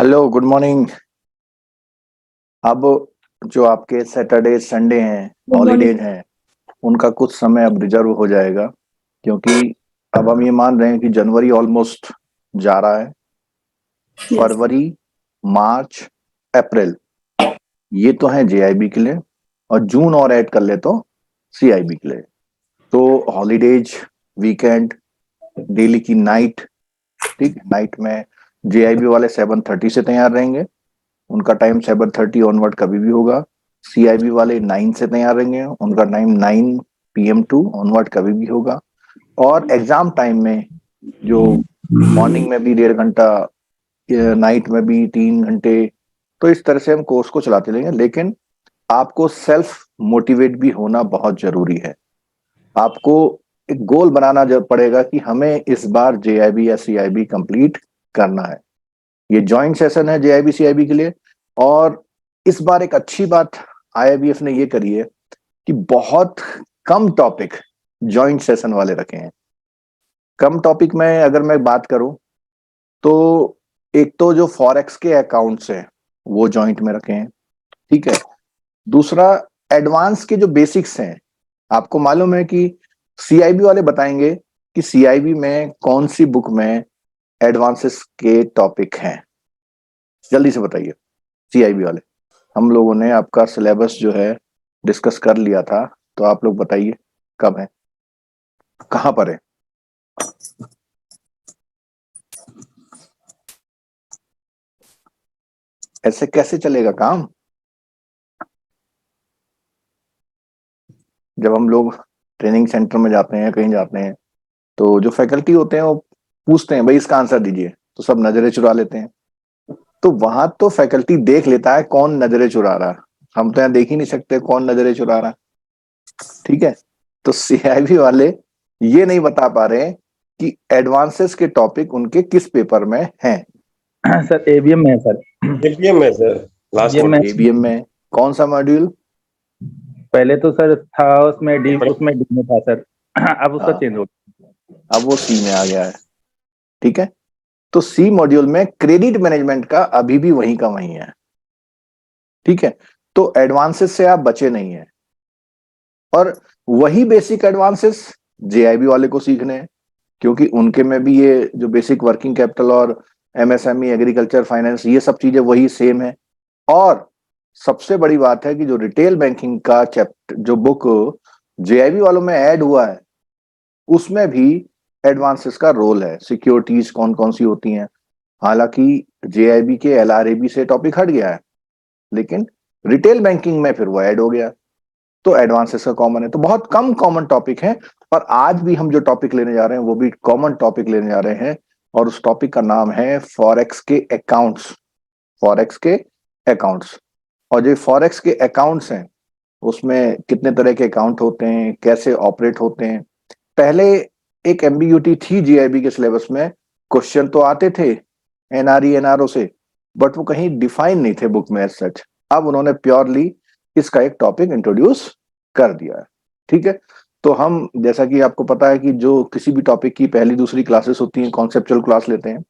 Hello, good morning. अब जो आपके सैटरडे संडे हैं, गुड मॉर्निंग। हॉलीडेज हैं, उनका कुछ समय अब रिजर्व हो जाएगा, क्योंकि अब हम ये मान रहे हैं कि जनवरी ऑलमोस्ट जा रहा है। यस। फरवरी, मार्च, अप्रैल, ये तो है जेआईबी के लिए, और जून और ऐड कर ले तो सीआईबी के लिए। तो हॉलीडेज, वीकेंड, डेली की नाइट, ठीक है, नाइट में जेआईबी वाले 7:30 से तैयार रहेंगे। उनका टाइम 7:30 ऑनवर्ड कभी भी होगा। सीआईबी वाले 9 से तैयार रहेंगे, उनका टाइम 9 PM टू ऑनवर्ड कभी भी होगा। और एग्जाम टाइम में जो मॉर्निंग में भी 1.5 घंटा, नाइट में भी 3 घंटे, तो इस तरह से हम कोर्स को चलाते रहेंगे। लेकिन आपको सेल्फ मोटिवेट भी होना बहुत जरूरी है। आपको एक गोल बनाना जब पड़ेगा कि हमें इस बार जेआईबी या सीआईबी कंप्लीट करना है। ये जॉइंट सेशन है जेआईबी सीआईबी के लिए। और इस बार एक अच्छी बात आईआईबीएफ ने ये करी है कि बहुत कम टॉपिक जॉइंट सेशन वाले रखे हैं। कम टॉपिक में अगर मैं बात करूं तो एक तो जो फॉरेक्स के अकाउंट्स हैं वो जॉइंट में रखे हैं, ठीक है। दूसरा, एडवांस के जो बेसिक्स हैं, आपको मालूम है कि सीआईबी वाले बताएंगे कि सीआईबी में कौन सी बुक में एडवांसेस के टॉपिक हैं। जल्दी से बताइए सीआईबी वाले। हम लोगों ने आपका सिलेबस जो है डिस्कस कर लिया था, तो आप लोग बताइए कब है, कहाँ पर है। ऐसे कैसे चलेगा काम? जब हम लोग ट्रेनिंग सेंटर में जाते हैं, कहीं जाते हैं, तो जो फैकल्टी होते हैं वो पूछते हैं भाई इसका आंसर दीजिए, तो सब नजरें चुरा लेते हैं। तो वहां तो फैकल्टी देख लेता है कौन नजरें चुरा रहा है। हम तो यहाँ देख ही नहीं सकते कौन नजरें चुरा रहा है, ठीक है। तो सीआईबी वाले ये नहीं बता पा रहे हैं कि एडवांसेस के टॉपिक उनके किस पेपर में हैं। सर एबीएम में है सर। एपीएम में सर, लास्ट एबीएम में। मॉड्यूल। एबीएम में कौन सा मॉड्यूल? पहले तो सर था उसमें डी में था सर। अब उसका हाँ, चेंज हो अब वो सी में आ गया है, ठीक है। तो सी मॉड्यूल में क्रेडिट मैनेजमेंट का अभी भी वहीं का वहीं है, ठीक है। तो एडवांसेस से आप बचे नहीं है, और वही बेसिक एडवांसेस जेआईबी वाले को सीखने हैं, क्योंकि उनके में भी ये जो बेसिक वर्किंग कैपिटल और एमएसएमई, एग्रीकल्चर फाइनेंस, ये सब चीजें वही सेम है। और सबसे बड़ी बात है कि जो रिटेल बैंकिंग का चैप्टर, जो बुक जेआईबी वालों में ऐड हुआ है, उसमें भी एडवांसेस का रोल है। सिक्योरिटीज कौन कौन सी होती हैं, हालांकि जेआईबी के एलआरएबी से टॉपिक हट गया है, लेकिन रिटेल बैंकिंग में फिर वो ऐड हो गया। तो एडवांसेस का कॉमन है, तो बहुत कम कॉमन टॉपिक है। और आज भी हम जो टॉपिक लेने जा रहे हैं वो भी कॉमन टॉपिक लेने जा रहे हैं, और उस टॉपिक का नाम है फॉरेक्स के अकाउंट्स। फॉरेक्स के अकाउंट्स। और जो फॉरेक्स के अकाउंट्स हैं, उसमें कितने तरह के अकाउंट होते हैं, कैसे ऑपरेट होते हैं। पहले एक एम्बिग्यूटी थी जीआईबी के सिलेबस में, क्वेश्चन तो आते थे एनआरई एनआरओ से, बट वो कहीं डिफाइन नहीं थे बुक में एज सच। अब उन्होंने प्योरली इसका एक टॉपिक इंट्रोड्यूस कर दिया है, ठीक है। तो हम, जैसा कि आपको पता है कि जो किसी भी टॉपिक की पहली दूसरी क्लासेस होती हैं, कॉन्सेप्चुअल क्लास लेते हैं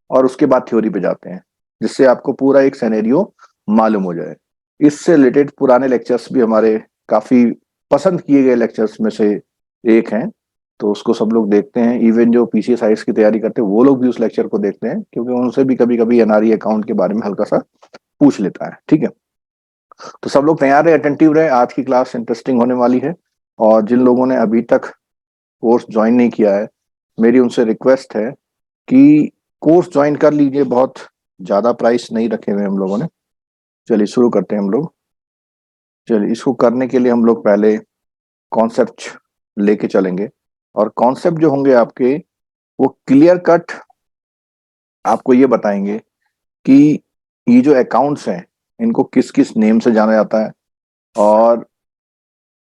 और उसके बाद थ्योरी पे जाते हैं, जिससे आपको पूरा एक सिनेरियो मालूम हो जाए। इससे रिलेटेड पुराने लेक्चर्स भी हमारे काफी पसंद किए गए लेक्चर्स में से एक हैं, तो उसको सब लोग देखते हैं। इवन जो पीसीएस की तैयारी करते हैं वो लोग भी उस लेक्चर को देखते हैं, क्योंकि उनसे भी कभी कभी एनआरई अकाउंट के बारे में हल्का सा पूछ लेता है, ठीक है। तो सब लोग तैयार रहे, अटेंटिव रहे, आज की क्लास इंटरेस्टिंग होने वाली है। और जिन लोगों ने अभी तक कोर्स ज्वाइन नहीं किया है, मेरी उनसे रिक्वेस्ट है कि कोर्स ज्वाइन कर लीजिए। बहुत ज्यादा प्राइस नहीं रखे हुए हम लोगों ने। चलिए शुरू करते हैं हम लोग। चलिए, इसको करने के लिए हम लोग पहले कॉन्सेप्ट लेके चलेंगे, और कॉन्सेप्ट जो होंगे आपके, वो क्लियर कट आपको ये बताएंगे कि ये जो अकाउंट्स हैं इनको किस किस नेम से जाना जाता है, और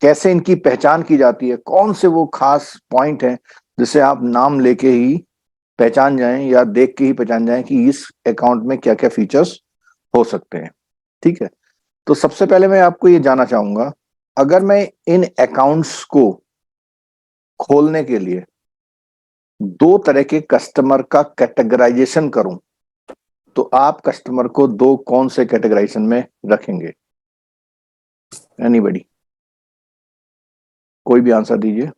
कैसे इनकी पहचान की जाती है, कौन से वो खास पॉइंट हैं जिसे आप नाम लेके ही पहचान जाएं या देख के ही पहचान जाएं कि इस अकाउंट में क्या क्या फीचर्स हो सकते हैं, ठीक है। तो सबसे पहले मैं आपको ये जानना चाहूंगा, अगर मैं इन अकाउंट्स को खोलने के लिए दो तरह के कस्टमर का कैटेगराइजेशन करूं, तो आप कस्टमर को दो कौन से कैटेगराइजेशन में रखेंगे? एनीबॉडी, कोई भी आंसर दीजिए।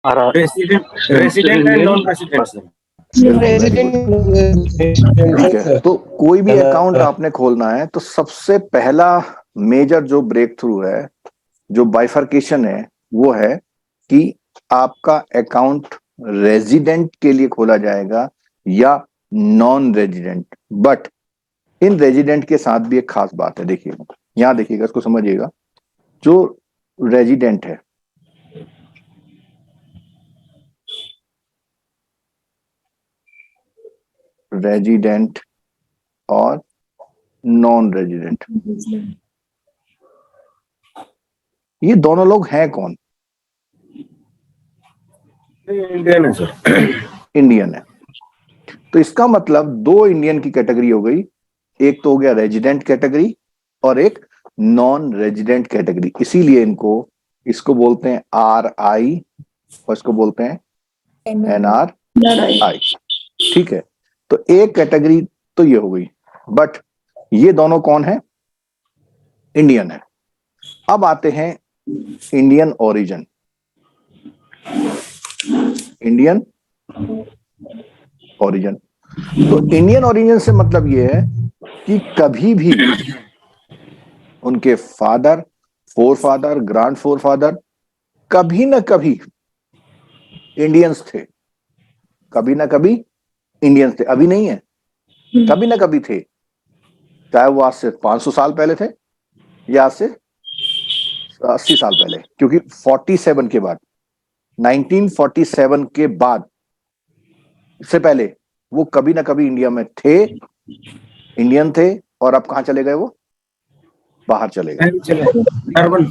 Resident and non resident. ठीक है, तो कोई भी अकाउंट आपने खोलना है तो सबसे पहला मेजर जो ब्रेक थ्रू है, जो बाइफर्केशन है, वो है कि आपका अकाउंट रेजिडेंट के लिए खोला जाएगा या non resident. But in resident के साथ भी एक खास बात है, देखिएगा यहां, देखिएगा इसको समझिएगा। जो रेजिडेंट है, रेजिडेंट और नॉन रेजिडेंट, ये दोनों लोग हैं कौन? इंडियन है सर। इंडियन है। तो इसका मतलब दो इंडियन की कैटेगरी हो गई, एक तो हो गया रेजिडेंट कैटेगरी और एक नॉन रेजिडेंट कैटेगरी। इसीलिए इसको बोलते हैं RI और इसको बोलते हैं NRI। ठीक है, तो एक कैटेगरी तो ये हो गई, बट ये दोनों कौन है? इंडियन है। अब आते हैं इंडियन ओरिजिन। इंडियन ओरिजिन, तो इंडियन ओरिजिन से मतलब ये है कि कभी भी उनके father, four father, grand four father कभी ना कभी इंडियंस थे, कभी ना कभी इंडियंस थे। अभी नहीं है, कभी ना कभी थे, चाहे वो आज से 500 साल पहले थे या आज से 80 साल पहले, क्योंकि 47 के बाद, 1947 के बाद से पहले वो कभी ना कभी इंडिया में थे, इंडियन थे। और अब कहां चले गए? वो बाहर चले गए, अर्बन।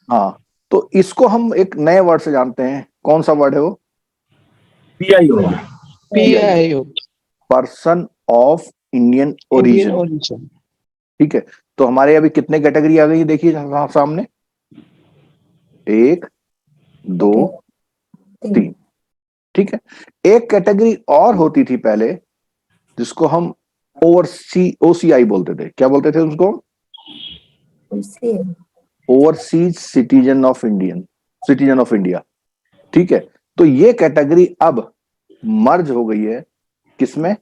हाँ। तो इसको हम एक नए वर्ड से जानते हैं, कौन सा वर्ड है वो? PIO, person of Indian Indian origin. origin. ठीक है, तो हमारे अभी कितने कैटेगरी आ गई देखिए सामने, 1 2 3। ठीक है, एक कैटेगरी और होती थी पहले, जिसको हम OCI बोलते थे। क्या बोलते थे उसको? Overseas citizen of India. ठीक है, तो ये कैटेगरी अब मर्ज हो गई है किसमें?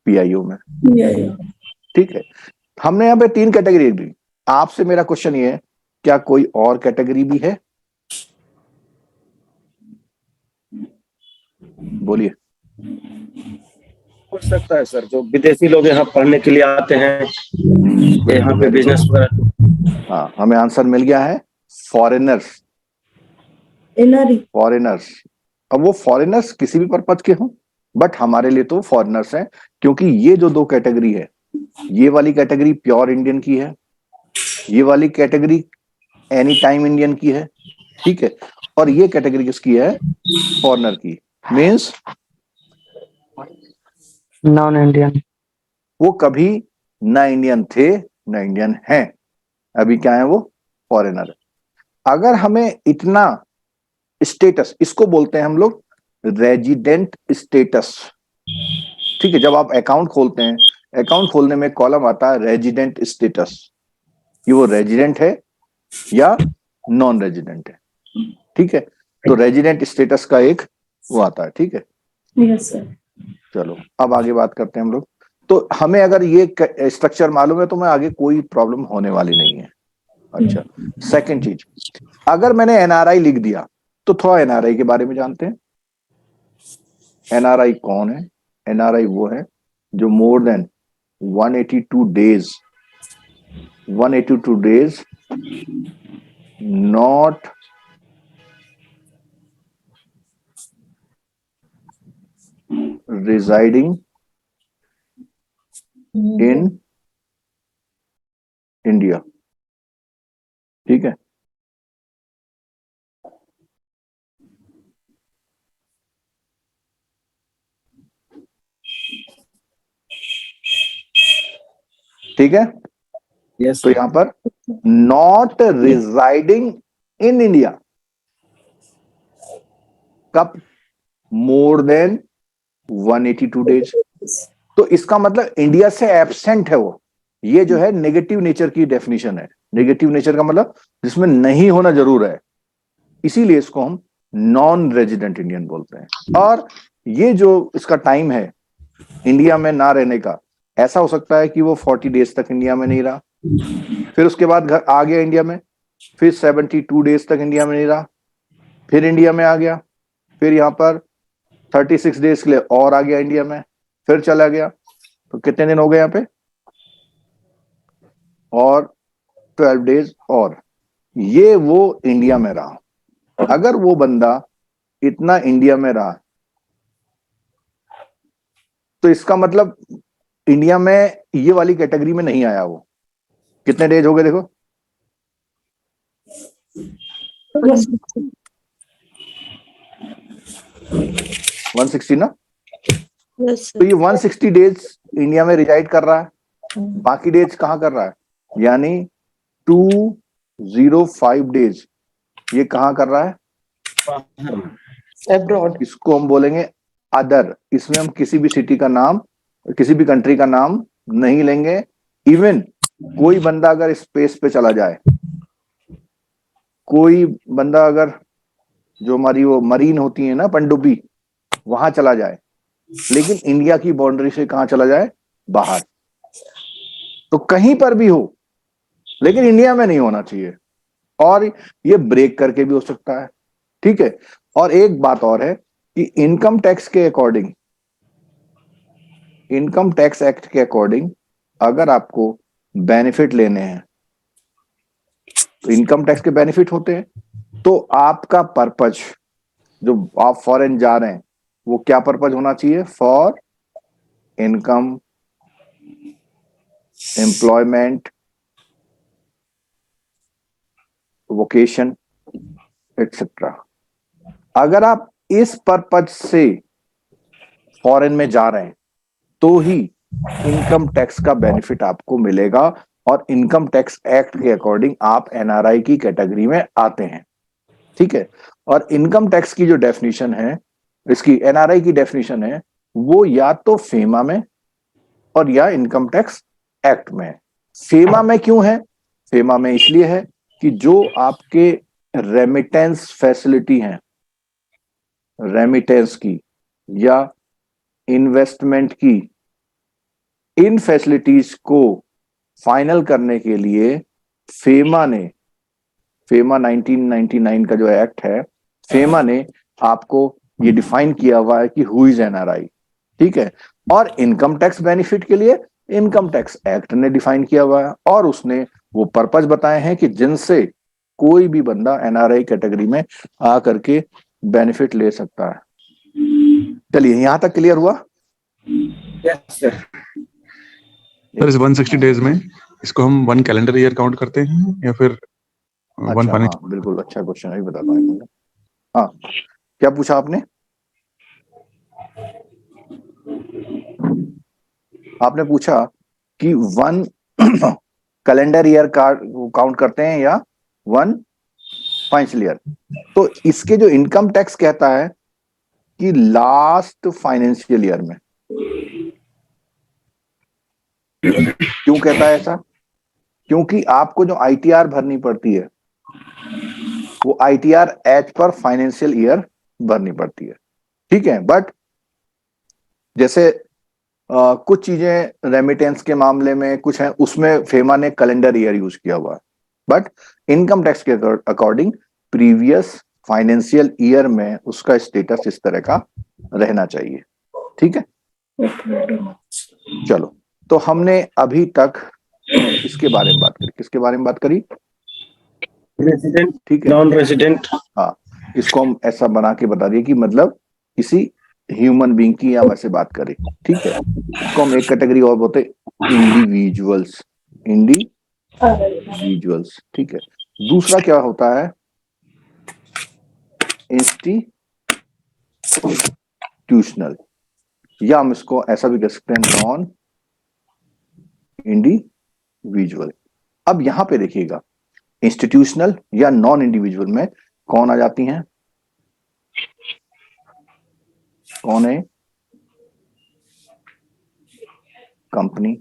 PIO में। ठीक है, हमने यहाँ पे 3 कैटेगरी दी। आपसे मेरा क्वेश्चन ये है, क्या कोई और कैटेगरी भी है? बोलिए। हो सकता है सर, जो विदेशी लोग यहाँ पढ़ने के लिए आते हैं, यहाँ पे बिजनेस वगैरह। हाँ, हमें आंसर मिल गया है, फॉरेनर्स। अब वो फॉरेनर्स किसी भी पर्पज के हों, बट हमारे लिए तो फॉरेनर्स हैं, क्योंकि ये जो 2 कैटेगरी है, ये वाली कैटेगरी प्योर इंडियन की है, ये वाली कैटेगरी एनी टाइम इंडियन की है। ठीक है, और ये कैटेगरी किसकी है? फॉरेनर की। Means non Indian. वो कभी ना इंडियन थे ना इंडियन हैं, अभी क्या है? वो फॉरेनर है। अगर हमें इतना स्टेटस, इसको बोलते हैं हम लोग रेजिडेंट स्टेटस। ठीक है, जब आप अकाउंट खोलते हैं, अकाउंट खोलने में कॉलम आता है रेजिडेंट स्टेटस, कि वो रेजिडेंट है या नॉन रेजिडेंट है। ठीक है, तो रेजिडेंट स्टेटस का एक वो आता है। ठीक है, यस सर। चलो अब आगे बात करते हैं हम लोग। तो हमें अगर ये स्ट्रक्चर मालूम है तो मैं आगे कोई प्रॉब्लम होने वाली नहीं है। अच्छा, सेकंड चीज, अगर मैंने NRI लिख दिया तो थोड़ा NRI के बारे में जानते हैं। NRI कौन है? NRI वो है जो more than 182 days not residing in India. ठीक है, ठीक है। यस, तो यहां पर नॉट रिजाइडिंग इन इंडिया कब मोर देन 182 डेज। तो इसका मतलब इंडिया से एब्सेंट है वो। ये जो है नेगेटिव नेचर की डेफिनेशन है। नेगेटिव नेचर का मतलब जिसमें नहीं होना जरूर है, इसीलिए इसको हम नॉन रेजिडेंट इंडियन बोलते हैं। और ये जो इसका टाइम है इंडिया में ना रहने का, ऐसा हो सकता है कि वो 40 डेज तक इंडिया में नहीं रहा, फिर उसके बाद घर आ गया इंडिया में, फिर 72 डेज तक इंडिया में नहीं रहा, फिर इंडिया में आ गया, फिर यहाँ पर 36 डेज के लिए और आ गया इंडिया में, फिर चला गया। तो कितने दिन हो गए यहाँ पे? और 12 डेज और। ये वो इंडिया में रहा। अगर वो बंदा इतना इंडिया में रहा तो इसका मतलब इंडिया में ये वाली कैटेगरी में नहीं आया वो। कितने डेज हो गए देखो? 160 ना? तो ये 160 डेज इंडिया में रिजाइड कर रहा है, बाकी डेज कहां कर रहा है? यानी 205 डेज ये कहां कर रहा है? Abroad. इसको हम बोलेंगे अदर। इसमें हम किसी भी सिटी का नाम, किसी भी कंट्री का नाम नहीं लेंगे। इवन कोई बंदा अगर स्पेस पे चला जाए, कोई बंदा अगर, जो हमारी वो मरीन होती है ना पनडुब्बी, वहां चला जाए, लेकिन इंडिया की बाउंड्री से कहां चला जाए? बाहर। तो कहीं पर भी हो, लेकिन इंडिया में नहीं होना चाहिए। और ये ब्रेक करके भी हो सकता है, ठीक है। और एक बात और है कि इनकम टैक्स के अकॉर्डिंग, इनकम टैक्स एक्ट के अकॉर्डिंग अगर आपको बेनिफिट लेने हैं, तो इनकम टैक्स के बेनिफिट होते हैं। तो आपका पर्पज, जो आप फॉरेन जा रहे हैं, वो क्या पर्पज होना चाहिए? For income, employment, vocation, etcetera. अगर आप इस पर्पज से फॉरेन में जा रहे हैं तो ही इनकम टैक्स का बेनिफिट आपको मिलेगा। और इनकम टैक्स एक्ट के अकॉर्डिंग आप एनआरआई की कैटेगरी में आते हैं, ठीक है। और इनकम टैक्स की जो डेफिनेशन है, इसकी एनआरआई की डेफिनेशन है, वो या तो फेमा में और या इनकम टैक्स एक्ट में। फेमा में क्यों है? फेमा में इसलिए है कि जो आपके रेमिटेंस फैसिलिटी हैं, रेमिटेंस की या इन्वेस्टमेंट की, इन फैसिलिटीज को फाइनल करने के लिए फेमा ने, फेमा 1999 का जो एक्ट है, फेमा ने आपको ये डिफाइन किया हुआ है कि हु इज एनआरआई, ठीक है। और इनकम टैक्स बेनिफिट के लिए इनकम टैक्स एक्ट ने डिफाइन किया हुआ है, और उसने वो पर्पज बताए हैं कि जिनसे कोई भी बंदा एनआरआई कैटेगरी में आ करके बेनिफिट ले सकता है। चलिए, यहां तक क्लियर हुआ? Yes sir. सर इस 160 डेज में इसको हम 1 कैलेंडर ईयर काउंट करते हैं या फिर 1 अच्छा, फाइनेंशियल? हाँ बिल्कुल, अच्छा क्वेश्चन है, बताता हूँ। हाँ, क्या पूछा आपने? आपने पूछा कि 1 कैलेंडर ईयर का काउंट करते हैं या 1 फाइनेंशियल ईयर। तो इसके जो इनकम टैक्स कहता है कि लास्ट फाइनेंशियल ईयर में। क्यों कहता है ऐसा? क्योंकि आपको जो आईटीआर भरनी पड़ती है, वो ITR as per financial year भरनी पड़ती है, ठीक है। बट जैसे कुछ चीजें रेमिटेंस के मामले में कुछ है, उसमें फेमा ने कैलेंडर ईयर यूज किया हुआ है। बट इनकम टैक्स के अकॉर्डिंग प्रीवियस फाइनेंशियल ईयर में उसका स्टेटस इस तरह का रहना चाहिए, ठीक है। चलो, तो हमने अभी तक इसके बारे में बात करी। किसके बारे में बात करी? रेजिडेंट, ठीक है, नॉन रेजिडेंट। हाँ। इसको हम ऐसा बना के बता दिए कि मतलब किसी ह्यूमन बीइंग की हम ऐसे बात करें, ठीक है। इसको हम एक कैटेगरी और बोलते हैं इंडिविजुअल्स, इंडिविजुअल्स, ठीक है। दूसरा क्या होता है? इंस्टीट्यूशनल, या हम इसको ऐसा भी कह सकते हैं नॉन इंडिविजुअल। अब यहां पे देखिएगा, इंस्टीट्यूशनल या नॉन इंडिविजुअल में कौन आ जाती हैं? कौन है? कंपनी,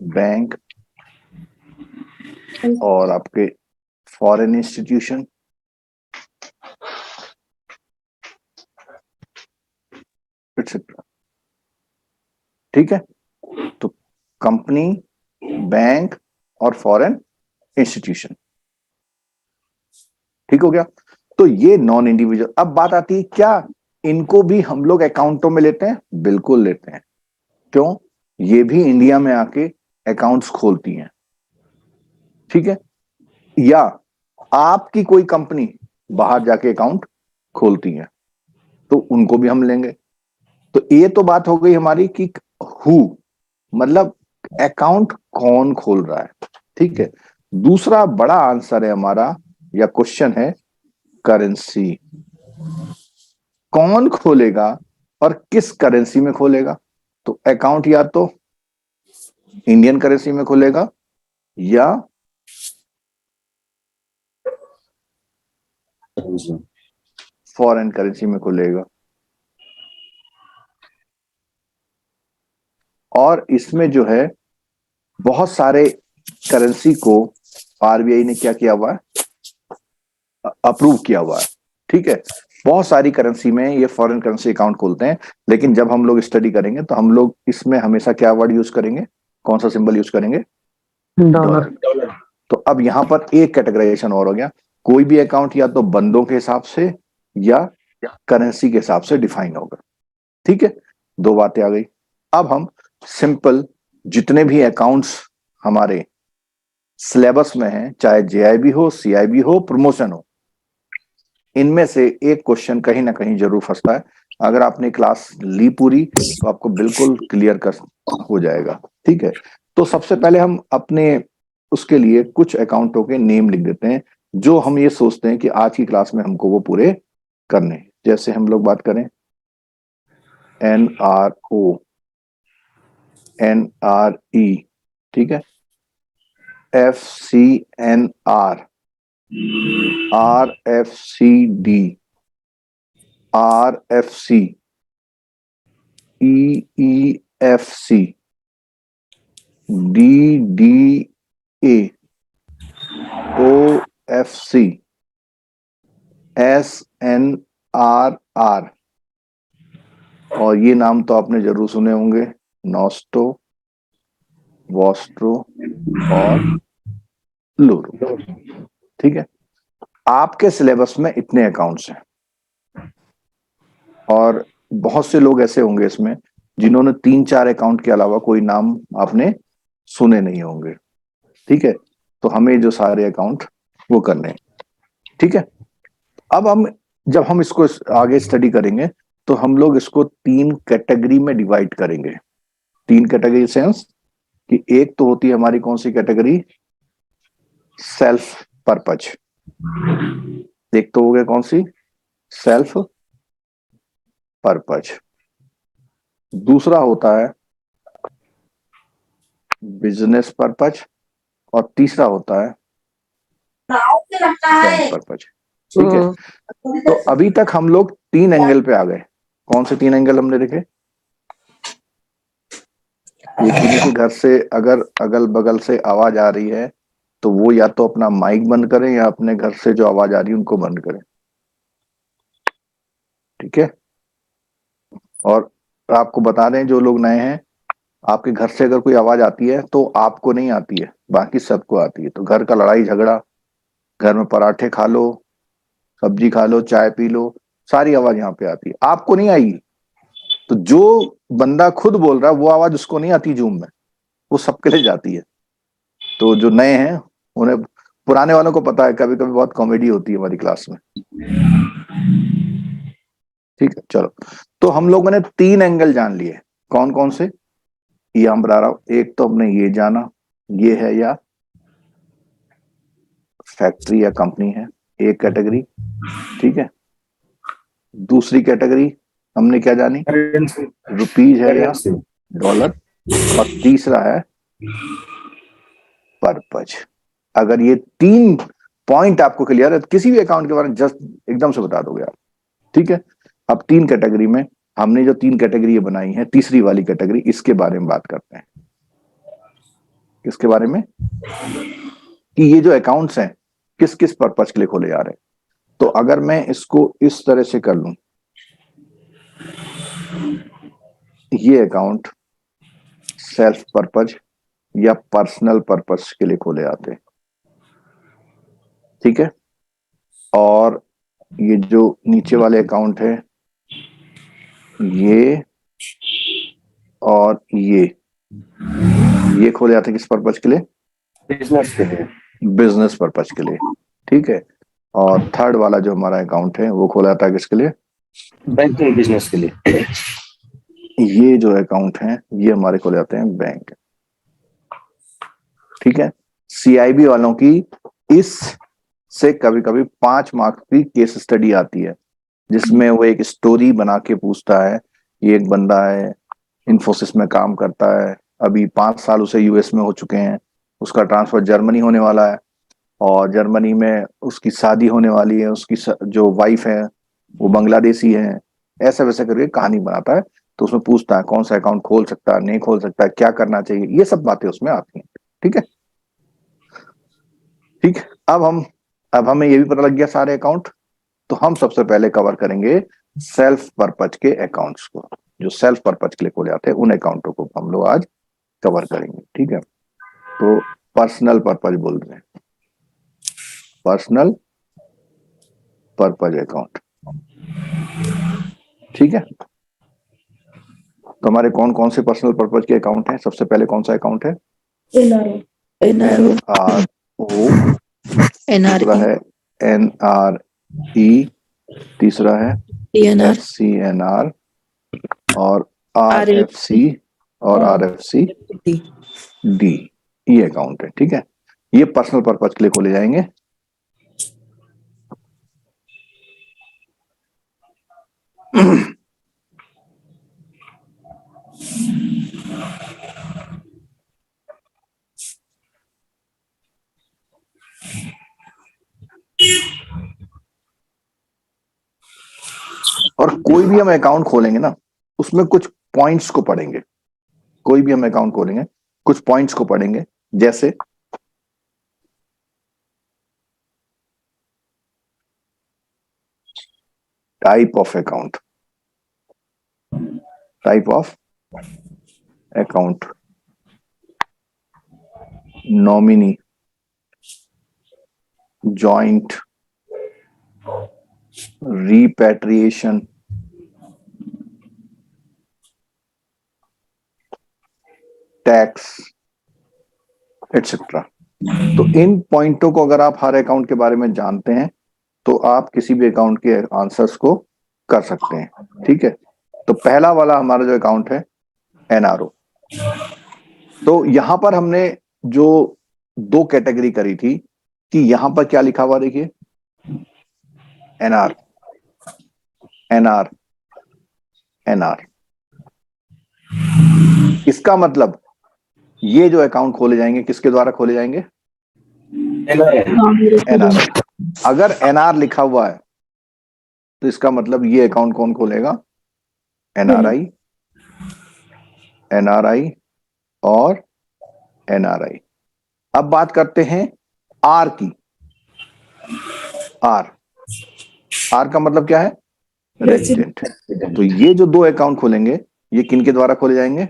बैंक और आपके फॉरेन इंस्टीट्यूशन, एक्सेट्रा। ठीक है, तो कंपनी, बैंक और फॉरेन इंस्टीट्यूशन। ठीक हो गया। तो ये नॉन इंडिविजुअल। अब बात आती है क्या इनको भी हम लोग अकाउंटों में लेते हैं? बिल्कुल लेते हैं। क्यों? ये भी इंडिया में आके अकाउंट्स खोलती हैं। ठीक है, या आपकी कोई कंपनी बाहर जाके अकाउंट खोलती है तो उनको भी हम लेंगे। तो ये तो बात हो गई हमारी कि हु, मतलब अकाउंट कौन खोल रहा है। ठीक है, दूसरा बड़ा आंसर है हमारा या क्वेश्चन है करेंसी। कौन खोलेगा और किस करेंसी में खोलेगा? तो अकाउंट या तो इंडियन करेंसी में खोलेगा या फॉरेन करेंसी में खोलेगा। और इसमें जो है बहुत सारे करेंसी को आरबीआई ने क्या किया हुआ है? अप्रूव किया हुआ है। ठीक है, बहुत सारी करेंसी में ये फॉरेन करेंसी अकाउंट खोलते हैं, लेकिन जब हम लोग स्टडी करेंगे तो हम लोग इसमें हमेशा क्या वर्ड यूज करेंगे? कौन सा सिंबल यूज करेंगे? डॉलर। तो अब यहां पर एक कैटेगराइजेशन और हो गया। कोई भी अकाउंट या तो बंदों के हिसाब से या करेंसी के हिसाब से डिफाइन होगा। ठीक है, दो बातें आ गई। अब हम सिंपल जितने भी अकाउंट्स हमारे सिलेबस में हैं, चाहे जेआईबी हो, सीआईबी हो, प्रमोशन हो, इनमें से एक क्वेश्चन कहीं ना कहीं जरूर फंसता है। अगर आपने क्लास ली पूरी तो आपको बिल्कुल क्लियर कर हो जाएगा। ठीक है, तो सबसे पहले हम अपने उसके लिए कुछ अकाउंटों के नेम लिख देते हैं जो हम ये सोचते हैं कि आज की क्लास में हमको वो पूरे करने हैं। जैसे हम लोग बात करें NRO, NRE, ठीक है, FCNR, RFCD, RFC, EEFC, DDA, OFC, SNRR, और ये नाम तो आपने जरूर सुने होंगे, नॉस्टो, वॉस्ट्रो और लूरो। ठीक है, आपके सिलेबस में इतने अकाउंट्स हैं और बहुत से लोग ऐसे होंगे इसमें जिन्होंने 3-4 अकाउंट के अलावा कोई नाम आपने सुने नहीं होंगे। ठीक है, तो हमें जो सारे अकाउंट वो करने हैं। ठीक है, अब हम जब हम इसको आगे स्टडी करेंगे तो हम लोग इसको 3 कैटेगरी में डिवाइड करेंगे। 3 कैटेगरी सेंस कि एक तो होती है हमारी कौन सी कैटेगरी? Self purpose. एक तो हो गया कौन सी? Self purpose. दूसरा होता है बिजनेस पर्पज और तीसरा होता है बैंक पर्पज। ठीक है, तो अभी तक हम लोग 3 एंगल पे आ गए। कौन से 3 एंगल हमने देखे? ये किसी के घर से अगर अगल बगल से आवाज आ रही है तो वो या तो अपना माइक बंद करें या अपने घर से जो आवाज आ रही है उनको बंद करें। ठीक है, और आपको बता दें जो लोग नए हैं, आपके घर से अगर कोई आवाज आती है तो आपको नहीं आती है, बाकी सबको आती है। तो घर का लड़ाई झगड़ा, घर में पराठे खा लो, सब्जी खा लो, चाय पी लो, सारी आवाज यहाँ पे आती है, आपको नहीं आएगी। तो जो बंदा खुद बोल रहा है वो आवाज उसको नहीं आती जूम में, वो सबके लिए जाती है। तो जो नए हैं उन्हें, पुराने वालों को पता है, कभी कभी बहुत कॉमेडी होती है हमारी क्लास में। ठीक है, चलो, तो हम लोगों ने 3 एंगल जान लिए। कौन कौन से? ये हम बता रहा हूं। एक तो हमने ये जाना, ये है या फैक्ट्री या कंपनी है, एक कैटेगरी। ठीक है, दूसरी कैटेगरी हमने क्या जानी? रुपीज है या डॉलर। और तीसरा है पर्पज। अगर ये 3 पॉइंट आपको क्लियर है तो किसी भी अकाउंट के बारे में जस्ट एकदम से बता दोगे आप। ठीक है, अब 3 कैटेगरी में हमने जो 3 कैटेगरी बनाई है, तीसरी वाली कैटेगरी, इसके बारे में बात करते हैं। इसके बारे में कि ये जो अकाउंट्स हैं किस किस पर्पज के लिए खोले जा रहे हैं। तो अगर मैं इसको इस तरह से कर लूं, ये अकाउंट सेल्फ पर्पज या पर्सनल पर्पज के लिए खोले जाते हैं, ठीक है। और ये जो नीचे वाले अकाउंट है, ये और ये खोले जाते हैं किस पर्पज के लिए? बिजनेस के लिए, बिजनेस पर्पज के लिए, ठीक है। और थर्ड वाला जो हमारा अकाउंट है वो खोला जाता है किसके लिए? बैंकिंग बिजनेस के लिए। ये जो अकाउंट है ये हमारे खोले जाते हैं बैंक, ठीक है। सीआईबी वालों की इस से कभी कभी 5 मार्क्स की केस स्टडी आती है, जिसमें वो एक स्टोरी बना के पूछता है। ये एक बंदा है, इन्फोसिस में काम करता है, अभी 5 साल उसे यूएस में हो चुके हैं, उसका ट्रांसफर जर्मनी होने वाला है और जर्मनी में उसकी शादी होने वाली है, उसकी जो वाइफ है वो बांग्लादेशी है। ऐसा वैसा करके कहानी बनाता है। तो उसमें पूछता है कौन सा अकाउंट खोल सकता है, नहीं खोल सकता है, क्या करना चाहिए, ये सब बातें उसमें आती हैं, ठीक है। ठीक, अब हमें ये भी पता लग गया सारे अकाउंट। तो हम सबसे पहले कवर करेंगे सेल्फ पर्पज के अकाउंट्स को, जो सेल्फ पर्पज के लिए खोले जाते हैं उन अकाउंटों को हम लोग आज कवर करेंगे, ठीक है। तो पर्सनल पर्पज बोल रहे हैं, पर्सनल पर्पज अकाउंट, ठीक है। तो हमारे कौन कौन से पर्सनल पर्पज के अकाउंट हैं? सबसे पहले कौन सा अकाउंट है? एनआरओ RO, दूसरा है NRE, तीसरा है टीएनआर FCNR और RFC और RFCD, ये अकाउंट है, ठीक है। ये पर्सनल पर्पज के लिए खोले जाएंगे। और कोई भी हम अकाउंट खोलेंगे ना, उसमें कुछ पॉइंट्स को पढ़ेंगे। कोई भी हम अकाउंट खोलेंगे कुछ पॉइंट्स को पढ़ेंगे, जैसे type of account, type of account, nominee, joint, repatriation, tax, etcetera. तो इन पॉइंटों को अगर आप हर अकाउंट के बारे में जानते हैं तो आप किसी भी अकाउंट के आंसर्स को कर सकते हैं, ठीक है। तो पहला वाला हमारा जो अकाउंट है NRO, तो यहां पर हमने जो 2 कैटेगरी करी थी कि यहां पर क्या लिखा हुआ देखिए, NR NR NR, इसका मतलब ये जो अकाउंट खोले जाएंगे किसके द्वारा खोले जाएंगे? NR। अगर NR लिखा हुआ है तो इसका मतलब ये अकाउंट कौन खोलेगा? NRI, NRI और NRI। अब बात करते हैं R की। R का मतलब क्या है? रेजिडेंट। तो ये जो 2 अकाउंट खोलेंगे ये किनके द्वारा खोले जाएंगे?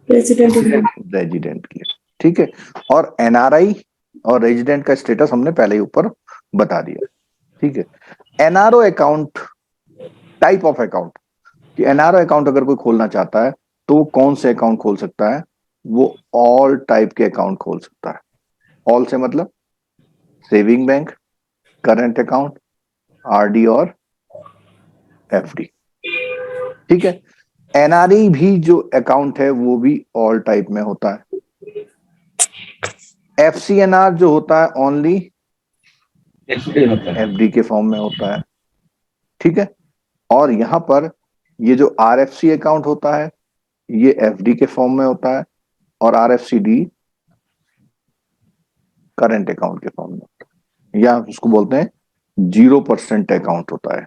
रेजिडेंट की, ठीक है। और NRI और रेजिडेंट का स्टेटस हमने पहले ही ऊपर बता दिया, ठीक है। NRO account, type of account, कि NRO अकाउंट अगर कोई खोलना चाहता है तो वो कौन से अकाउंट खोल सकता है? वो ऑल टाइप के अकाउंट खोल सकता है। ऑल से मतलब saving bank, current account, RD और FD, ठीक है। NRE भी जो अकाउंट है वो भी ऑल टाइप में होता है। FCNR जो होता है ओनली FD के फॉर्म में होता है, ठीक है। और यहां पर ये जो RFC अकाउंट होता है ये FD के फॉर्म में होता है और RFCD करंट अकाउंट के फॉर्म में होता है, या उसको बोलते हैं 0% अकाउंट होता है।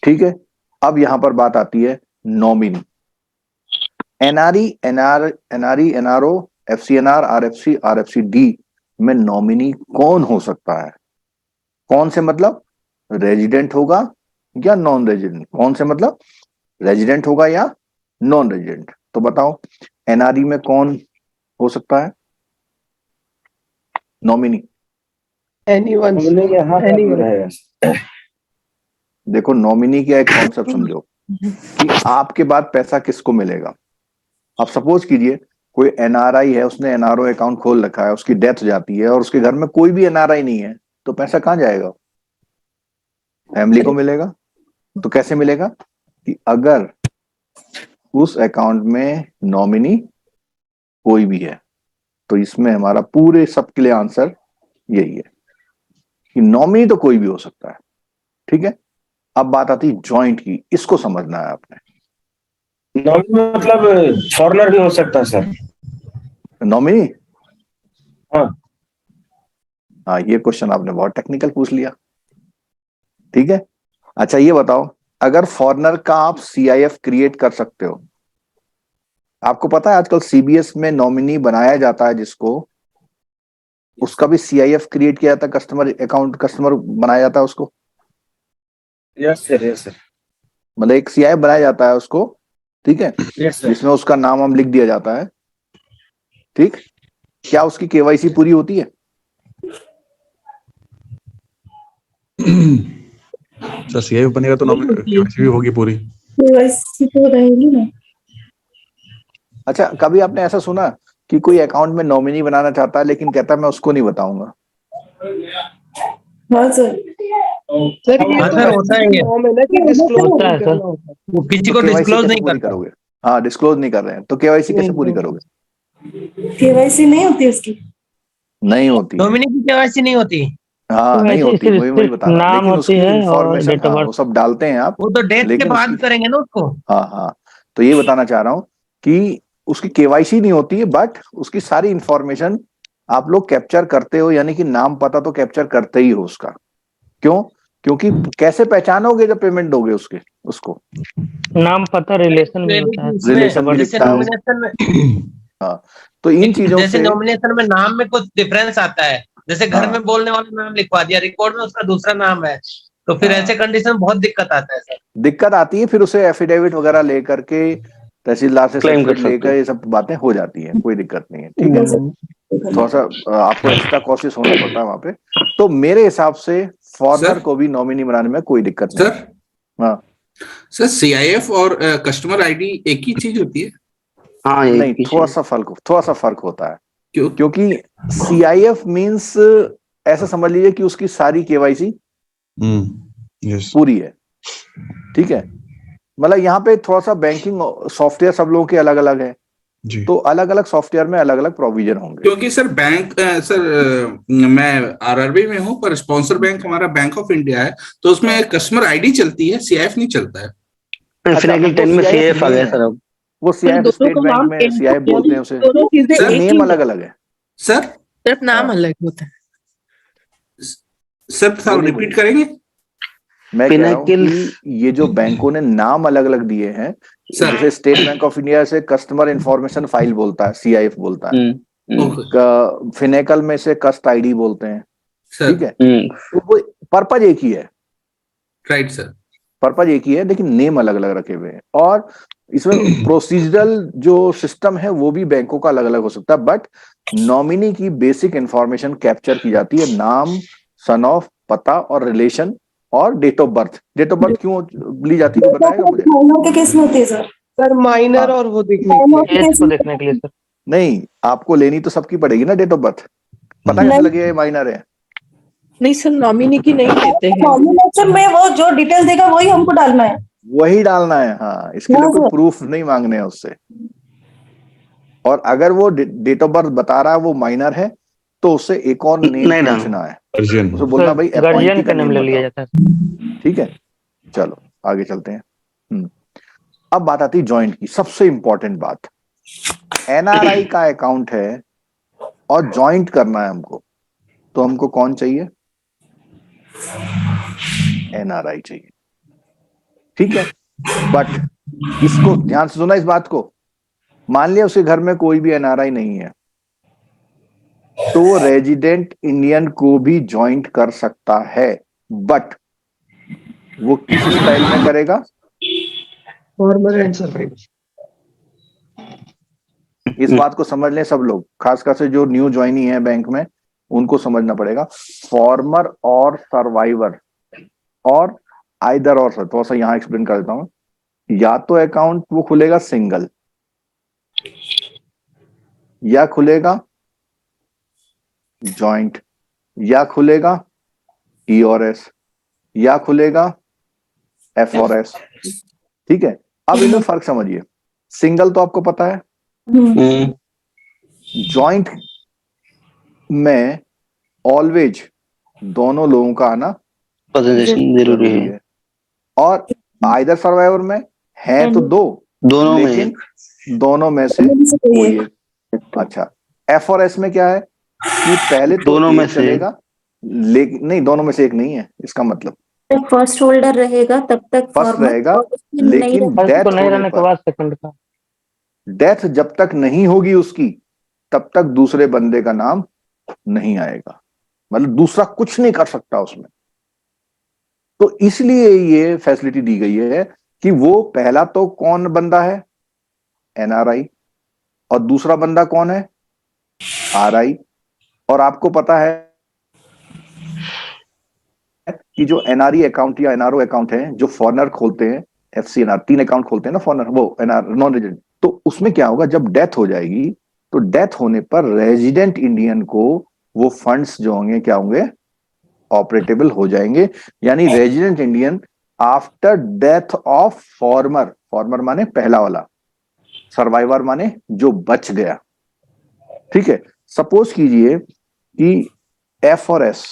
ठीक है, अब यहां पर बात आती है nominee. NRE, NRO, FCNR, RFC, आरएफसीडी में नॉमिनी कौन हो सकता है? कौन से मतलब रेजिडेंट होगा या नॉन रेजिडेंट? कौन से मतलब रेजिडेंट होगा या नॉन रेजिडेंट? तो बताओ एनआरई में कौन हो सकता है नॉमिनी? एनीवन हमने यहाँ पर भी रहेगा। देखो नॉमिनी का एक कॉन्सेप्ट समझो कि आपके बाद पैसा किसको मिलेगा। अब सपोज कीजिए कोई एनआरआई है, उसने एनआरओ अकाउंट खोल रखा है, उसकी डेथ हो जाती है और उसके घर में कोई भी एनआरआई नहीं है, तो पैसा कहां जाएगा? फैमिली को मिलेगा। तो कैसे मिलेगा? कि अगर उस अकाउंट में नॉमिनी कोई भी है, तो इसमें हमारा पूरे सबके लिए आंसर यही है कि नॉमिनी तो कोई भी हो सकता है। ठीक है, अब बात आती है जॉइंट की, इसको समझना है आपने। नॉमिनी मतलब फॉरेनर भी हो सकता है सर। नॉमिनी, हाँ। हाँ ये क्वेश्चन आपने बहुत टेक्निकल पूछ लिया। ठीक है, अच्छा ये बताओ, अगर फॉरेनर का आप सीआईएफ क्रिएट कर सकते हो, आपको पता है आजकल सीबीएस में नॉमिनी बनाया जाता है जिसको, उसका भी सीआईएफ क्रिएट किया जाता है, कस्टमर अकाउंट, कस्टमर बनाया जाता है उसको। यस सर, यस सर, मतलब एक सीआईएफ बनाया जाता है उसको, ठीक है, यस सर। जिसमें उसका नाम हम लिख दिया जाता है। ठीक, क्या उसकी केवाईसी पूरी होती है? सर सीआईएफ बनेगा तो केवाईसी भी होगी पूरी। केवाईसी तो रहेगी ना। अच्छा, कभी आपने ऐसा सुना कि कोई अकाउंट में नॉमिनी बनाना चाहता है लेकिन कहता है मैं उसको नहीं बताऊंगा? हाँ सर। सर ये हाँ तो सर, होता है ये। फॉर्म है ना कि डिस्क्लोज होता है नहीं सर, करना होता है। वो किसी तो को केवाईसी डिस्क्लोज कैसे नहीं पूरी करता। करोगे? हाँ डिस्क्लोज नहीं कर रहे हैं, तो केवाईसी कैसे पूरी करोगे? केवाईसी नहीं होती उसकी। नहीं होती है। नॉमिनी की केवाईसी नहीं होती। हाँ नहीं होती, वही वही बता रहा हूँ। लेकिन उसकी इंफॉर्मेशन, हाँ वो सब डालते हैं आप, वो तो डेथ के लेकिन बाद उसकी, करेंगे ना उसको। हाँ हाँ, तो ये बताना चाह रहा हूँ कि उसकी केवाईसी नहीं होती है, बट उसकी सारी इंफॉर्मेशन आप लोग कैप्चर करते हो, यानी कि नाम पता तो कैप्चर करते ही हो उसका। क्यों? क्योंकि कैसे पहचानोगे जब पेमेंट दोगे उसके, उसको नाम पता रिलेशन भी होता है। रिलेशन भी जैसे लिखता है वो। नॉमिनेशन में, हाँ, तो इन चीजों जैसे से, नॉमिनेशन में नाम में कुछ डिफरेंस आता है, जैसे घर हाँ में बोलने वाला नाम लिखवा दिया, रिकॉर्ड में उसका दूसरा नाम है, तो फिर हाँ ऐसे कंडीशन बहुत दिक्कत आता है सर। दिक्कत आती है, फिर उसे एफिडेविट वगैरह लेकर के तहसीलदार से Claim कर सर्टिफिकेट सकते लेकर ये सब बातें हो जाती हैं, कोई दिक्कत नहीं है। ठीक है, थोड़ा सा आपको एक्स्ट्रा कॉशियस होना पड़ता है वहां पे। तो मेरे हिसाब से फॉरेनर सर? को भी नॉमिनी बनाने में कोई दिक्कत नहीं है। सर हाँ सर सीआईएफ और कस्टमर आईडी एक ही चीज होती है? हाँ नहीं, थोड़ा सा फर्क होता है, क्यों? क्योंकि सीआईएफ मींस ऐसा समझ लीजिए कि उसकी सारी केवाईसी यस पूरी है। ठीक है, मतलब यहाँ पे थोड़ा सा बैंकिंग सॉफ्टवेयर सब लोगों के अलग अलग है, जी। तो अलग अलग सॉफ्टवेयर में अलग अलग प्रोविजन होंगे। क्योंकि सर बैंक मैं आरआरबी में हूँ, पर स्पॉन्सर बैंक हमारा बैंक ऑफ इंडिया है, तो उसमें कस्टमर आईडी चलती है, सीआईएफ नहीं चलता है। फिनाकिल 10 में सीएफ आ गया सर अब। वो सीआईएफ स्टेट बैंक में सीआईएफ बोलते हैं उसे, दोनों चीजें सर, एक ही नेम अलग अलग है। सर सिर्फ नाम हाँ। अलग होता है। सर थोड़ा रिपीट करेंगे? मैं कह रहा हूँ पिनाकिल कि ये जो बैंकों ने नाम अलग अलग दिए हैं, सर। जैसे स्टेट बैंक ऑफ इंडिया से कस्टमर इंफॉर्मेशन फाइल बोलता है, सीआईएफ बोलता है। ओके फिनेकल में से कस्ट आईडी बोलते हैं। ठीक सर, है, तो वो पर्पज एक ही है, राइट सर। पर्पज एक ही है, लेकिन नेम अलग अलग रखे हुए हैं। और इसमें प्रोसीजरल जो सिस्टम है वो भी बैंकों का अलग अलग हो सकता है, बट नॉमिनी की बेसिक इंफॉर्मेशन कैप्चर की जाती है, नाम, सन ऑफ, पता और रिलेशन और date of birth. Date of birth क्यों ली जाती है बताएगा मुझे? माइनर के केस में होती है सर। सर माइनर हाँ। और वो देखने के लिए। एज को देखने के लिए सर। नहीं, आपको लेनी तो सबकी पड़ेगी ना डेट ऑफ बर्थ, पता कैसे लगेगा ये माइनर है? नहीं सर, नॉमिनी की नहीं देते हैं। नॉमिनेशन में वो जो डिटेल देगा वही हमको डालना है। वही डालना है, हाँ, इसके लिए हाँ, कोई सर। प्रूफ नहीं मांगने हैं उससे। और अगर वो डेट ऑफ बर्थ बता रहा है वो माइनर है, तो उससे एक और नेम नहीं डालना। पूछना है, अर्जियन उसे बोलना भाई गार्जियन अपॉइंटी का का नाम नेम ले लिया बताओ। जाता है। ठीक है, चलो आगे चलते हैं। अब बात आती है ज्वाइंट की, सबसे इंपॉर्टेंट बात। एनआरआई का अकाउंट है और ज्वाइंट करना है हमको, तो हमको कौन चाहिए? एनआरआई चाहिए। ठीक है, बट इसको ध्यान से सुना इस बात को, मान लिया उसके घर में कोई भी एनआरआई नहीं है, तो वो रेजिडेंट इंडियन को भी ज्वाइंट कर सकता है, बट वो किस स्टाइल में करेगा? Farmer and survivor. इस बात को समझ लें सब लोग, खासकर से जो न्यू ज्वाइनी है बैंक में, उनको समझना पड़ेगा। फॉर्मर और सर्वाइवर और आइदर और, थोड़ा सा यहां एक्सप्लेन कर देता हूं। या तो अकाउंट वो खुलेगा सिंगल, या खुलेगा जॉइंट, या खुलेगा ई और एस, या खुलेगा एफ और एस। ठीक है, अब इनमें फर्क समझिए। सिंगल तो आपको पता है, जॉइंट में ऑलवेज दोनों लोगों का आना जरूरी है। और आइदर सर्वाइवर में है तो दो, दोनों में लेकिन दोनों में से कोई एक। अच्छा, एफ और एस में क्या है कि पहले तो दोनों में एक से चलेगा, लेकिन नहीं, दोनों में से एक नहीं है, इसका मतलब फर्स्ट होल्डर रहेगा तब तक फर्स्ट फॉर्मर, रहेगा, और उसमें नहीं लेकिन रहेगा। डेथ नहीं होने रहने के पर, बाद सेकंड का डेथ जब तक नहीं होगी उसकी, तब तक दूसरे बंदे का नाम नहीं आएगा, मतलब दूसरा कुछ नहीं कर सकता उसमें। तो इसलिए ये फैसिलिटी दी गई है कि वो पहला तो कौन बंदा है? एनआरआई, और दूसरा बंदा कौन है? आरआई। और आपको पता है कि जो एनआरई अकाउंट या एनआरओ अकाउंट है, जो फॉरेनर खोलते हैं, एफसीएनआर 3 अकाउंट खोलते हैं ना फॉरेनर, वो एनआर नॉन रेजिडेंट, तो उसमें क्या होगा, जब डेथ हो जाएगी तो डेथ होने पर रेजिडेंट इंडियन को वो फंड्स जो होंगे क्या होंगे? ऑपरेटेबल हो जाएंगे। यानी resident Indian after death of former, farmer माने पहला वाला, सर्वाइवर माने जो बच गया। ठीक है, सपोज कीजिए कि एफ और एस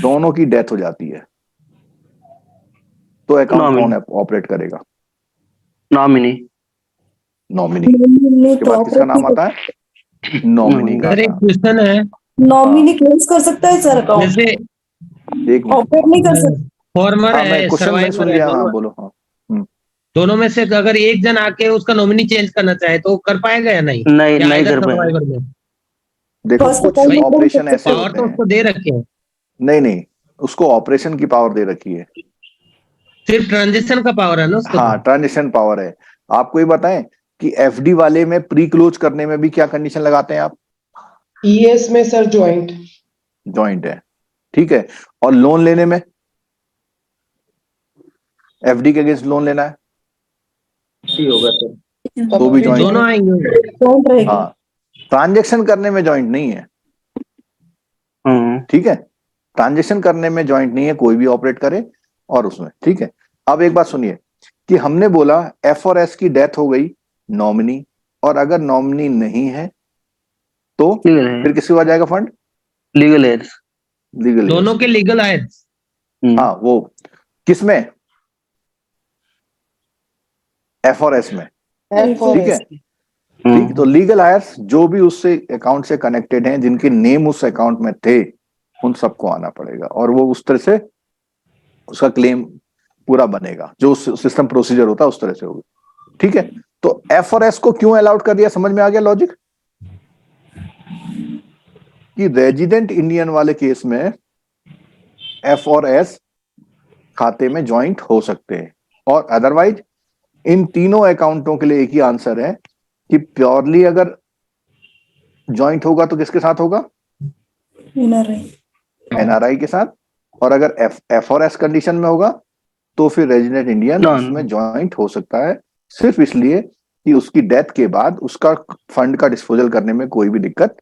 दोनों की डेथ हो जाती है, तो अकाउंट कौन ऑपरेट करेगा? नॉमिनी। नॉमिनी। उसके बाद किसका नाम आता है? नॉमिनी का सर एक नाम। क्वेश्चन है, नॉमिनी क्लोज कर सकता है सर अकाउंट, जैसे एक मिनट, ऑपरेट नहीं कर सकता। फॉर्मर हाँ मैं है, क्वेश्चन नहीं सुन सर्वाइवर है, लिया, हाँ बोलो। हाँ दोनों में से अगर एक जन आके उसका नॉमिनी चेंज करना चाहे तो वो कर पाएगा या नहीं? नहीं या नहीं either कर पाएगा। सर्वाइवर में देखो First कुछ account ऑपरेशन में ऐसे पावर होते तो हैं, उसको दे रखे हैं, नहीं नहीं, उसको ऑपरेशन की पावर दे रखी है। सिर्फ ट्रांजेक्शन का पावर है ना उसको? हाँ, ट्रांजेक्शन पावर है। आपको ये बताएं कि एफडी वाले में प्री क्लोज करने में भी क्या कंडीशन लगाते हैं आप? ईएस में सर ज्वाइंट। जॉइंट है, ठीक है। और लोन लेने में, एफडी के अगेंस्ट लोन लेना है होगा सर। तो भी जॉइंट दोनों है। आएंगे। अकाउंट रहेगी। हाँ, ट्रांजेक्शन करने में जॉइंट नहीं है, हम्म। ठीक है, ट्रांजेक्शन करने में जॉइंट नहीं है, कोई भी ऑपरेट करे और उसमें, ठीक है। अब एक बात सुनिए कि हमने बोला एफ और एस की डेथ हो गई, नॉमिनी, और अगर नॉमिनी नहीं है तो लीगल है। फिर किसके पास जाएगा फंड? Legal ads. लीगल। दोनों के लीगल आए। हाँ, वो किसमें? एफ और एस में, ठीक है। ठीक, तो लीगल आयर्स जो भी उससे अकाउंट से कनेक्टेड हैं, जिनके नेम उस अकाउंट में थे, उन सबको आना पड़ेगा, और वो उस तरह से उसका क्लेम पूरा बनेगा, जो सिस्टम प्रोसीजर होता है उस तरह से होगा, ठीक है। तो एफ और एस को क्यों अलाउड कर दिया, समझ में आ गया लॉजिक? कि रेजिडेंट इंडियन वाले केस में एफ और एस खाते में ज्वाइंट हो सकते हैं, और अदरवाइज इन तीनों अकाउंटों के लिए एक ही आंसर है कि प्योरली अगर ज्वाइंट होगा तो किसके साथ होगा? एनआरआई के साथ। और अगर एफ और एस कंडीशन में होगा तो फिर रेजिडेंट इंडियन उसमें ज्वाइंट हो सकता है, सिर्फ इसलिए कि उसकी डेथ के बाद उसका फंड का डिस्पोजल करने में कोई भी दिक्कत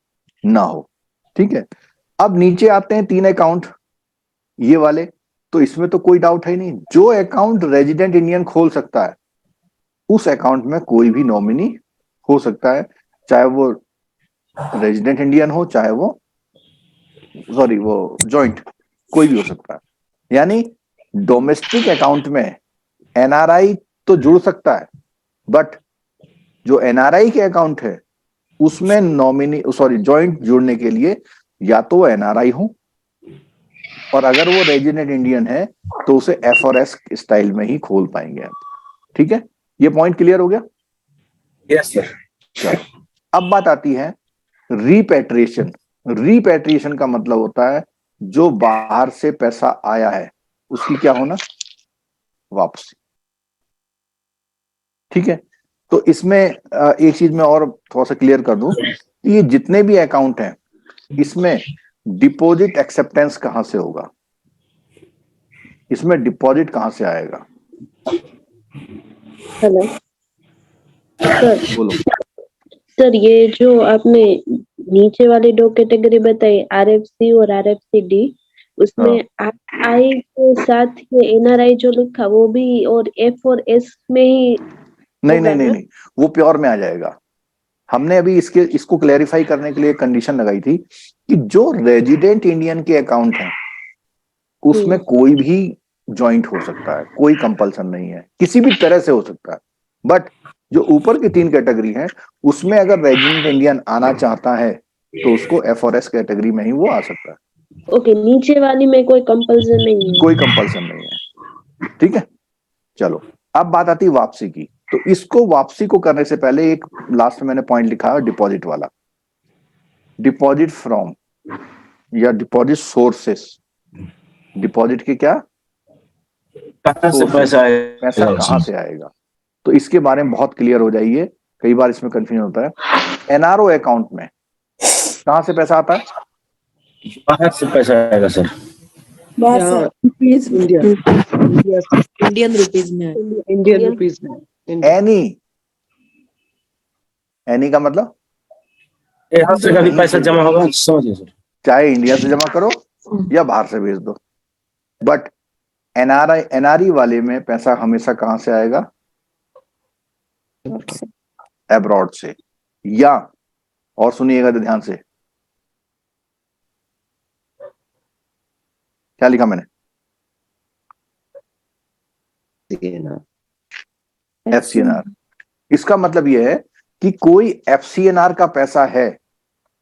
ना हो, ठीक है। अब नीचे आते हैं 3 अकाउंट, ये वाले, तो इसमें तो कोई डाउट है नहीं, जो अकाउंट रेजिडेंट इंडियन खोल सकता है उस अकाउंट में कोई भी नॉमिनी हो सकता है, चाहे वो रेजिडेंट इंडियन हो, चाहे वो जॉइंट, कोई भी हो सकता है। यानी डोमेस्टिक अकाउंट में एनआरआई तो जुड़ सकता है, बट जो एनआरआई के अकाउंट है उसमें जॉइंट जुड़ने के लिए या तो वो एनआरआई हो और अगर वो रेजिडेंट इंडियन है तो उसे एफ और एस स्टाइल में ही खोल पाएंगे आप। ठीक है, ये पॉइंट क्लियर हो गया। Yes sir. चलो, अब बात आती है रीपैट्रिएशन। रीपैट्रिएशन का मतलब होता है जो बाहर से पैसा आया है उसकी क्या होना, वापसी। ठीक है, तो इसमें एक चीज मैं और थोड़ा सा क्लियर कर दूं, ये जितने भी अकाउंट हैं इसमें डिपॉजिट एक्सेप्टेंस कहां से होगा, इसमें डिपॉजिट कहां से आएगा। Hello sir. बोलो। सर ये जो आपने नीचे वाली दो कैटेगरी बताई आरएफसी और आरएफसीडी, उसमें आई के साथ ये एनआरआई जो लिखा वो भी और एफ और एस में ही नहीं होगा नहीं नहीं ना? नहीं, वो प्योर में आ जाएगा। हमने अभी इसको क्लैरिफाई करने के लिए कंडीशन लगाई थी कि जो रेजिडेंट इंडियन के अकाउंट हैं उसमें कोई भी जॉइंट हो सकता है, कोई कंपल्सन नहीं है, किसी भी तरह से हो सकता है। बट जो ऊपर की 3 कैटेगरी हैं उसमें अगर रेजिडेंट इंडियन आना चाहता है तो उसको एफ और एस कैटेगरी में ही वो आ सकता है। ओके, नीचे वाली में कोई कंपल्सन नहीं है? कोई कंपल्सन नहीं है। ठीक है, चलो अब बात आती है वापसी की। तो इसको वापसी को करने से पहले एक लास्ट में मैंने पॉइंट लिखा है डिपॉजिट वाला, डिपॉजिट फ्रॉम या डिपॉजिट सोर्सेस। डिपॉजिट के क्या, कहाँ से पैसा आएगा? पैसा कहां से आएगा, तो इसके बारे में बहुत क्लियर हो जाइए। कई बार इसमें कंफ्यूजन होता है। एनआरओ अकाउंट में कहां से पैसा आता है, बाहर से पैसा आएगा सर। बाहर से रुपीज इंडिया, इंडियन रुपीज में है। इंडियन रुपीज में एनी का मतलब यहाँ से कभी पैसा जमा होगा, समझिए सर। चाहे इंडिया से जमा करो या बाहर से भेज दो, बट एनआरई वाले में पैसा हमेशा कहां से आएगा, अब्रॉड से। या और सुनिएगा तो ध्यान से, क्या लिखा मैंने, एफसीएनआर। इसका मतलब यह है कि कोई एफसीएनआर का पैसा है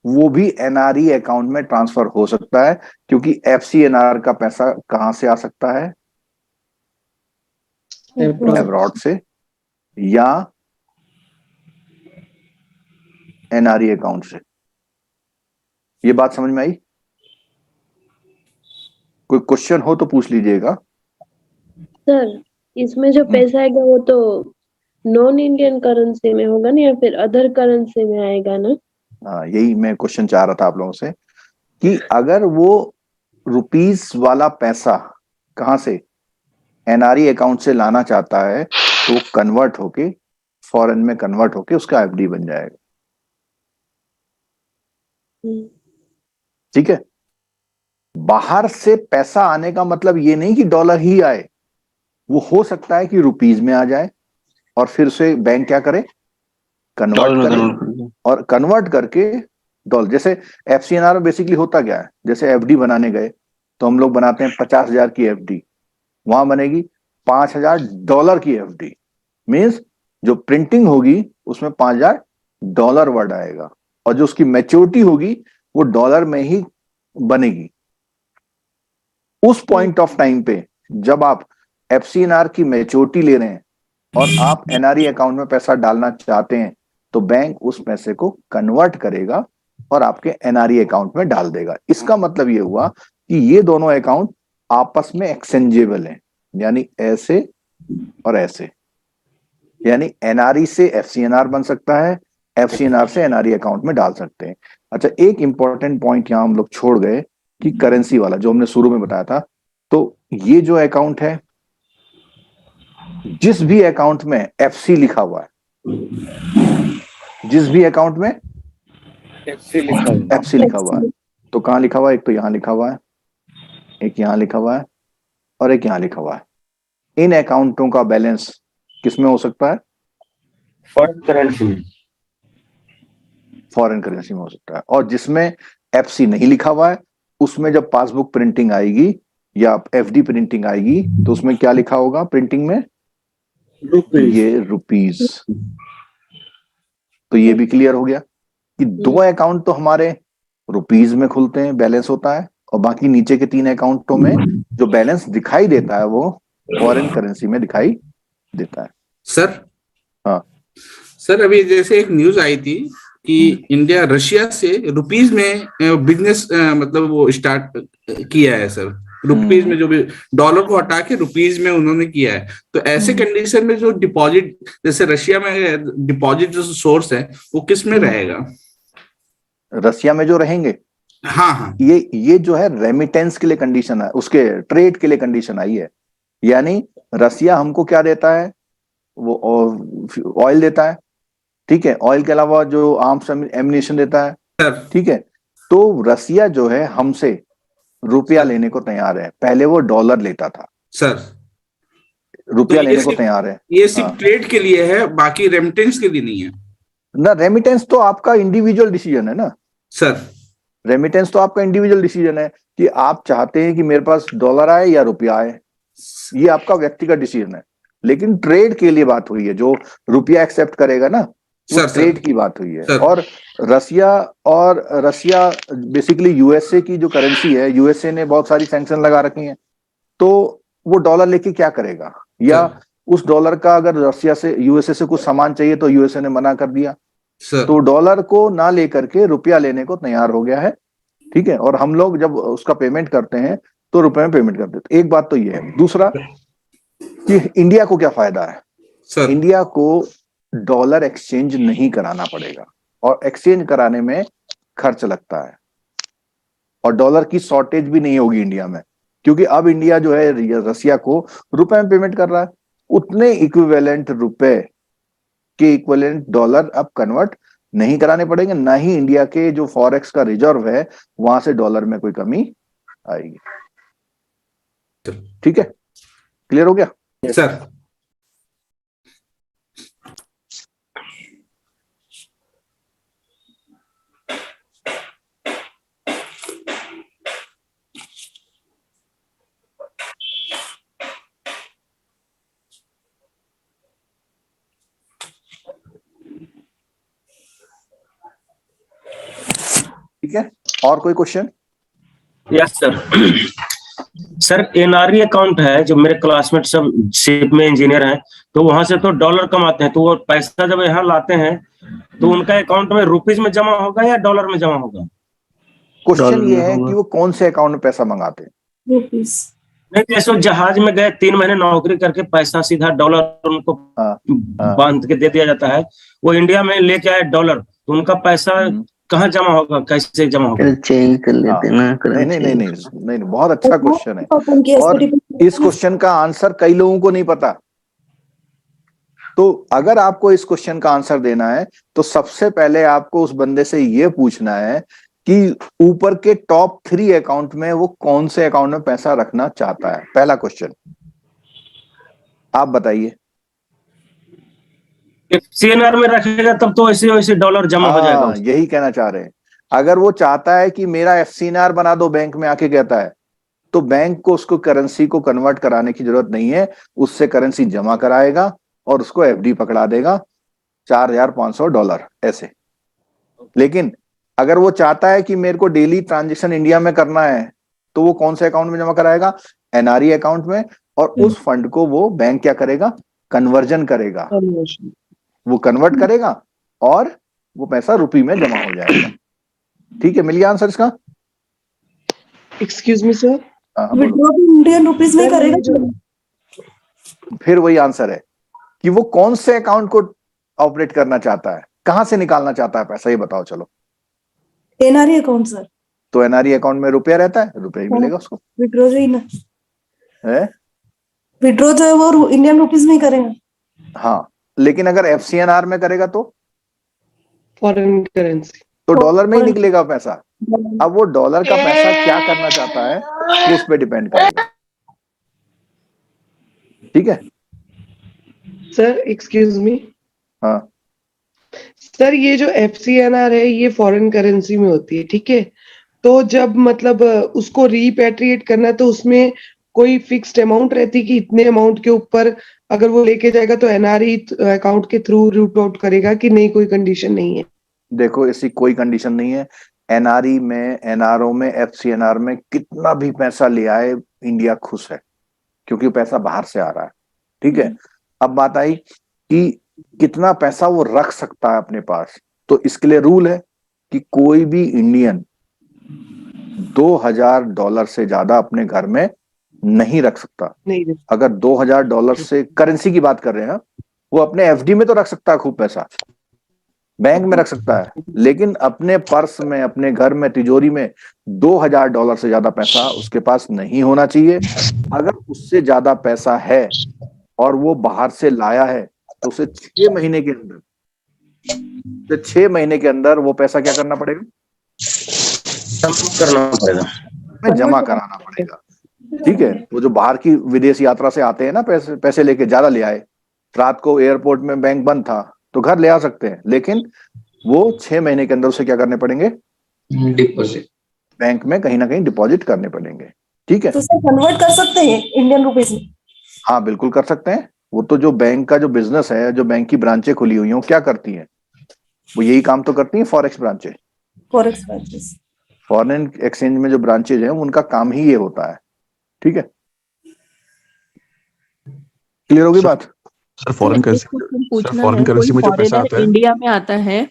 वो भी एनआरई अकाउंट में ट्रांसफर हो सकता है, क्योंकि एफसीएनआर का पैसा कहां से आ सकता है, अब्रॉड से या एनआरई अकाउंट से। ये बात समझ में आई? कोई क्वेश्चन हो तो पूछ लीजिएगा। सर इसमें जो पैसा आएगा वो तो नॉन इंडियन करेंसी में होगा ना, या फिर अदर करेंसी में आएगा ना? हाँ, यही मैं क्वेश्चन चाह रहा था आप लोगों से कि अगर वो रुपीस वाला पैसा कहां से, एनआरई अकाउंट से लाना चाहता है तो वो कन्वर्ट होके फॉरेन में कन्वर्ट होके उसका एफडी बन जाएगा। ठीक है, बाहर से पैसा आने का मतलब ये नहीं कि डॉलर ही आए, वो हो सकता है कि रुपीज में आ जाए और फिर उसे बैंक क्या करे, कन्वर्ट करे, और कन्वर्ट करके डॉलर। जैसे एफसीएनआर में बेसिकली होता क्या है, जैसे एफडी बनाने गए तो हम लोग बनाते हैं 50,000 की एफडी, वहां बनेगी $5,000 की एफडी। मींस जो प्रिंटिंग होगी उसमें $5,000 वर्ड आएगा और जो उसकी मैच्योरिटी होगी वो डॉलर में ही बनेगी। उस पॉइंट ऑफ टाइम पे जब आप एफसीएनआर की मैच्योरिटी ले रहे हैं और आप एनआरई अकाउंट में पैसा डालना चाहते हैं तो बैंक उस पैसे को कन्वर्ट करेगा और आपके एनआरई अकाउंट में डाल देगा। इसका मतलब ये हुआ कि ये दोनों अकाउंट आपस में एक्सचेंजेबल हैं, यानी ऐसे और ऐसे, यानी एनआरई से एफसीएनआर बन सकता है, एफसीएनआर से एनआरई अकाउंट में डाल सकते हैं। अच्छा, एक इंपॉर्टेंट पॉइंट यहां हम लोग छोड़ गए कि करेंसी वाला जो हमने शुरू में बताया था। तो ये जो अकाउंट है, जिस भी अकाउंट में एफसी लिखा हुआ है, जिस भी अकाउंट में एफसी लिखा हुआ है, तो कहां लिखा हुआ है, एक तो यहां लिखा हुआ है, एक यहां लिखा हुआ है और एक यहां लिखा हुआ है। इन अकाउंटों का बैलेंस किसमें हो सकता है, फॉरेन करेंसी में, फॉरेन करेंसी में हो सकता है। और जिसमें एफसी नहीं लिखा हुआ है उसमें जब पासबुक प्रिंटिंग आएगी या एफडी प्रिंटिंग आएगी तो उसमें क्या लिखा होगा प्रिंटिंग में, ये रुपीज। तो ये भी क्लियर हो गया कि दो अकाउंट तो हमारे रुपीज में खुलते हैं, बैलेंस होता है, और बाकी नीचे के 3 अकाउंटों में जो बैलेंस दिखाई देता है वो फॉरेन करेंसी में दिखाई देता है। सर, हाँ सर अभी जैसे एक न्यूज आई थी कि इंडिया रशिया से रुपीज में बिजनेस मतलब वो स्टार्ट किया है सर, रुपीज में जो भी डॉलर को हटा के रुपीज में उन्होंने किया है। तो ऐसे कंडीशन में जो डिपॉजिट, जैसे रशिया में डिपॉजिट जो सोर्स है वो किस में रहेगा? रशिया में जो रहेंगे, हाँ हाँ, ये जो है रेमिटेंस के लिए कंडीशन है, उसके ट्रेड के लिए कंडीशन आई है। यानी रसिया हमको क्या देता है, वो ऑयल देता है, ठीक है, ऑयल के अलावा जो आर्म्स एम्युनिशन देता है, सर ठीक है। तो रसिया जो है हमसे रुपया लेने को तैयार है, पहले वो डॉलर लेता था, सर रुपया तो लेने को तैयार है। ये सिर्फ हाँ। ट्रेड के लिए है, बाकी रेमिटेंस के लिए नहीं है ना, रेमिटेंस तो आपका इंडिविजुअल डिसीजन है ना सर। रेमिटेंस तो आपका इंडिविजुअल डिसीजन है कि आप चाहते हैं कि मेरे पास डॉलर आए या रुपया आए, ये आपका व्यक्तिगत डिसीजन है। लेकिन ट्रेड के लिए बात हुई है, जो रुपया एक्सेप्ट करेगा ना, वो ट्रेड की बात हुई है। सर। और रसिया बेसिकली यूएसए की जो करेंसी है, यूएसए ने बहुत सारी सैंक्शन लगा रखी हैं, तो वो डॉलर लेके क्या करेगा, या उस डॉलर का अगर रसिया से यूएसए से कुछ सामान चाहिए तो यूएसए ने मना कर दिया, तो डॉलर को ना लेकर के रुपया लेने को तैयार हो गया है, ठीक है। और हम लोग जब उसका पेमेंट करते हैं तो रुपए में पेमेंट करते हैं। एक बात तो ये है। दूसरा कि इंडिया को क्या फायदा है सर, इंडिया को डॉलर एक्सचेंज नहीं कराना पड़ेगा, और एक्सचेंज कराने में खर्च लगता है, और डॉलर की शॉर्टेज भी नहीं होगी इंडिया में, क्योंकि अब इंडिया जो है रसिया को रुपए में पेमेंट कर रहा है। उतने इक्विवेलेंट रुपए के इक्विवेलेंट डॉलर अब कन्वर्ट नहीं कराने पड़ेंगे, ना ही इंडिया के जो फॉरेक्स का रिजर्व है वहां से डॉलर में कोई कमी आएगी। ठीक है, क्लियर हो गया सर? ठीक है, और कोई question? Yes sir. Sir NRE account है, जो मेरे क्लासमेट सब शिप में इंजीनियर हैं, तो वहां से तो डॉलर कमाते हैं, तो वो पैसा जब यहाँ लाते हैं तो उनका अकाउंट में रुपीज में जमा होगा या डॉलर में जमा होगा? क्वेश्चन ये है कि वो कौन से अकाउंट में पैसा मंगाते हैं। रुपीस नहीं, जैसे जहाज में गए 3 महीने नौकरी करके पैसा सीधा डॉलर उनको बांध के दे दिया जाता है, वो इंडिया में लेके आए डॉलर, तो उनका पैसा कहाँ जमा होगा, कैसे जमा होगा? चेंज कर लेते हैं ना। नहीं, बहुत अच्छा क्वेश्चन है, और इस क्वेश्चन का आंसर कई लोगों को नहीं पता। तो अगर आपको इस क्वेश्चन का आंसर देना है तो सबसे पहले आपको उस बंदे से ये पूछना है कि ऊपर के टॉप 3 अकाउंट में वो कौन से अकाउंट में पैसा रखना चाहता है। पहला क्वेश्चन आप बताइए। सीएनआर में रखेगा तब तो ऐसे वैसे डॉलर जमा हो जाएगा। यही कहना चाह रहे हैं। अगर वो चाहता है कि मेरा एफसीएनआर बना दो, बैंक में आके कहता है, तो बैंक को उसको करेंसी को कन्वर्ट कराने की जरूरत नहीं है, उससे करेंसी जमा कराएगा और उसको एफडी पकड़ा देगा $4,500 ऐसे। लेकिन अगर वो चाहता है कि मेरे को डेली ट्रांजेक्शन इंडिया में करना है, तो वो कौन से अकाउंट में जमा कराएगा? एनआरई अकाउंट में, और उस फंड को वो बैंक क्या करेगा? कन्वर्जन करेगा, वो कन्वर्ट करेगा और वो पैसा रुपये में जमा हो जाएगा। ठीक है, मिल गया आंसर इसका? एक्सक्यूज मी सर, विड्रॉ भी इंडियन रुपीस में करेगा। फिर वही आंसर है कि वो कौन से अकाउंट को ऑपरेट करना चाहता है, कहां से निकालना चाहता है पैसा, ये बताओ। चलो, एनआरई अकाउंट सर। तो एनआरई अकाउंट में रुपया रहता है, रुपया ही मिलेगा उसको। विड्रॉ जो ही ना है, विड्रॉ जो है वो इंडियन रुपीस में ही करेगा। हाँ, लेकिन अगर एफसीएनआर में करेगा तो फॉरेन करेंसी, तो डॉलर में ही निकलेगा पैसा। अब वो डॉलर का पैसा क्या करना चाहता है वो उस पर डिपेंड करेगा। ठीक है सर एक्सक्यूज मी। हाँ सर ये जो एफसीएनआर है ये फॉरेन करेंसी में होती है, ठीक है, तो जब मतलब उसको रीपैट्रिएट करना है तो उसमें कोई फिक्स्ड अमाउंट रहती कि इतने अमाउंट के ऊपर अगर वो लेके जाएगा तो एनआरई अकाउंट के थ्रू रूट आउट करेगा कि नहीं, कोई कंडीशन नहीं है? देखो, ऐसी कोई कंडीशन नहीं है। एनआरई में, एनआरओ में, एफसीएनआर में कितना भी पैसा ले आए, इंडिया खुश है, क्योंकि पैसा बाहर से आ रहा है। ठीक है, अब बात आई कि कितना पैसा वो रख सकता है अपने पास। तो इसके लिए रूल है कि कोई भी इंडियन $2000 से ज्यादा अपने घर में नहीं रख सकता। नहीं, अगर $2000 से, करेंसी की बात कर रहे हैं, वो अपने एफडी में तो रख सकता है खूब पैसा, बैंक में रख सकता है, लेकिन अपने पर्स में, अपने घर में, तिजोरी में $2000 से ज्यादा पैसा उसके पास नहीं होना चाहिए। अगर उससे ज्यादा पैसा है और वो बाहर से लाया है तो उसे 6 महीने के अंदर, तो 6 महीने के अंदर वो पैसा क्या करना पड़ेगा? करना पड़ेगा, में जमा कराना पड़ेगा। ठीक है, वो जो बाहर की विदेश यात्रा से आते हैं ना, पैसे लेके ज्यादा ले आए, रात को एयरपोर्ट में बैंक बंद था तो घर ले आ सकते हैं, लेकिन वो 6 महीने के अंदर उसे क्या करने पड़ेंगे? डिपॉजिट बैंक में कहीं ना कहीं डिपॉजिट करने पड़ेंगे। ठीक है, तो सर कन्वर्ट कर सकते हैं इंडियन रुपीज में? हाँ बिल्कुल कर सकते हैं। वो तो जो बैंक का जो बिजनेस है, जो बैंक की ब्रांचें खुली हुई हैं, क्या करती हैं? वो यही काम तो करती हैं, फॉरेक्स ब्रांचें, फॉरेक्स ब्रांचेस। फॉरेन एक्सचेंज में जो ब्रांचेज हैं उनका काम ही ये होता है। ठीक है, क्लियर होगी बात? सर फॉरेन करेंसी, पूछना फॉरेन है, करेंसी में कोई जो पैसा फॉरेनर आता है, इंडिया में आता है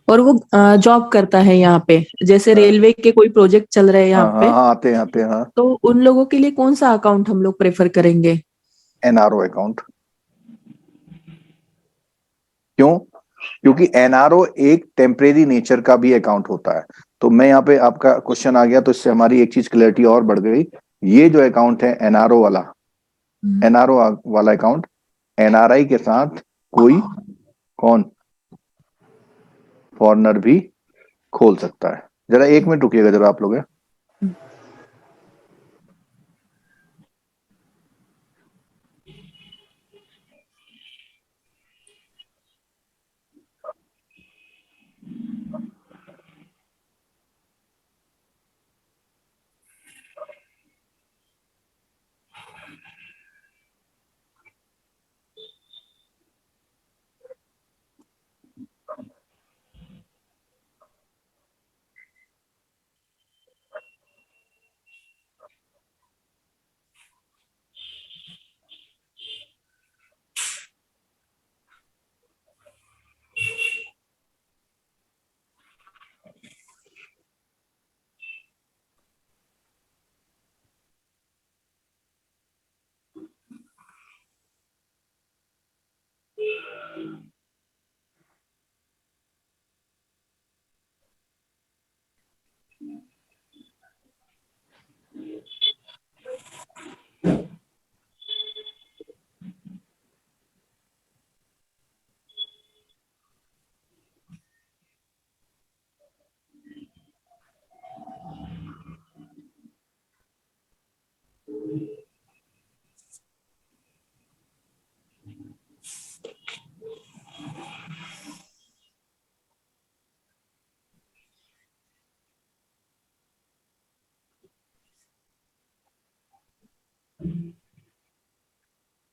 और वो जॉब करता है यहाँ पे, जैसे हाँ। रेलवे के कोई प्रोजेक्ट चल रहे हैं यहाँ हाँ पे, हाँ, आते हैं हाँ। तो उन लोगों के लिए कौन सा अकाउंट हम लोग प्रेफर करेंगे? NRO account. क्यों? क्योंकि एनआरओ एक टेम्परेरी नेचर का भी अकाउंट होता है। तो मैं यहाँ पे, आपका क्वेश्चन आ गया तो इससे हमारी एक चीज क्लैरिटी और बढ़ गई। ये जो अकाउंट है एनआरओ वाला, एनआरओ वाला अकाउंट, एनआरआई के साथ कोई कौन फॉरेनर भी खोल सकता है। जरा 1 मिनट रुकिएगा जरा आप लोग।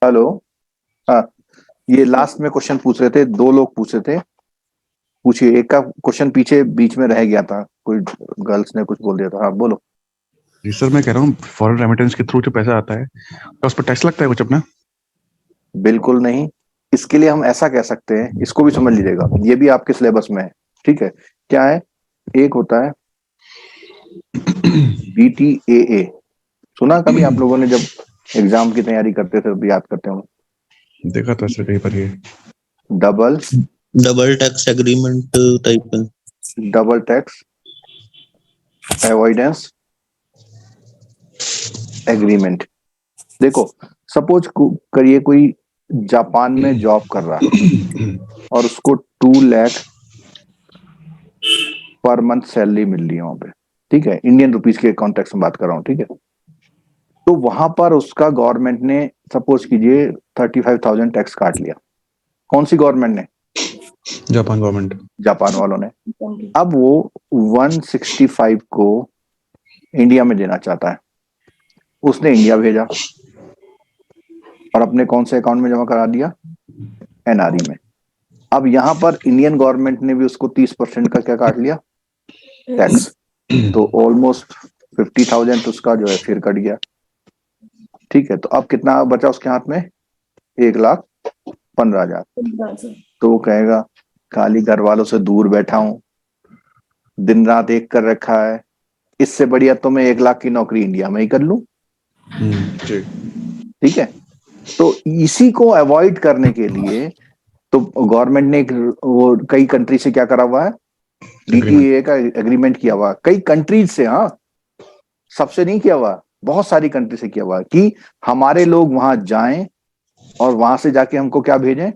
हेलो, हाँ, ये लास्ट में क्वेश्चन पूछ रहे थे, 2 लोग पूछ रहे थे, पूछिए। एक का क्वेश्चन पीछे बीच में रह गया था, कोई गर्ल्स ने कुछ बोल दिया था। हाँ बोलो। जी सर मैं कह रहा हूँ फॉरेन रेमिटेंस के थ्रू जो पैसा आता है तो उस पर टैक्स लगता है कुछ अपना? बिल्कुल नहीं। इसके लिए हम ऐसा कह सकते हैं, इसको भी समझ लीजिएगा, ये भी आपके सिलेबस में है। ठीक है, क्या है? एक होता है BTAA, सुना कभी आप लोगों ने? जब एग्जाम की तैयारी करते थे तो याद करते हो, देखा था सर कहीं पर ये। डबल टैक्स एग्रीमेंट टाइप में, डबल टैक्स अवॉइडेंस एग्रीमेंट। देखो, सपोज करिए कोई जापान में जॉब कर रहा है और उसको 2 लाख पर मंथ सैलरी मिल रही है वहां पे। ठीक है, इंडियन रुपीस के कॉन्टेक्स्ट में बात कर रहा हूँ। ठीक है, तो वहां पर उसका गवर्नमेंट ने, सपोज कीजिए 35,000 टैक्स काट लिया। कौन सी गवर्नमेंट ने? जापान गवर्नमेंट, जापान वालों ने। अब वो 165 को इंडिया में देना चाहता है। उसने इंडिया भेजा और अपने कौन से अकाउंट में जमा करा दिया? एनआरई में। अब यहां पर इंडियन गवर्नमेंट ने भी उसको 30% का क्या काट लिया? टैक्स, तो ऑलमोस्ट 50,000 उसका जो है फिर कट गया। ठीक है, तो अब कितना बचा उसके हाथ में? 1,15,000। तो वो कहेगा खाली घर वालों से दूर बैठा हूं, दिन रात एक कर रखा है, इससे बढ़िया तो मैं 1 लाख की नौकरी इंडिया में ही कर लूं। ठीक है, तो इसी को अवॉइड करने के लिए तो गवर्नमेंट ने वो कई कंट्री से क्या करा हुआ है, DEA का एग्रीमेंट किया हुआ, कई कंट्रीज से, हाँ सबसे नहीं किया हुआ, बहुत सारी कंट्री से किया हुआ कि हमारे लोग वहां जाएं और वहां से जाके हमको क्या भेजें,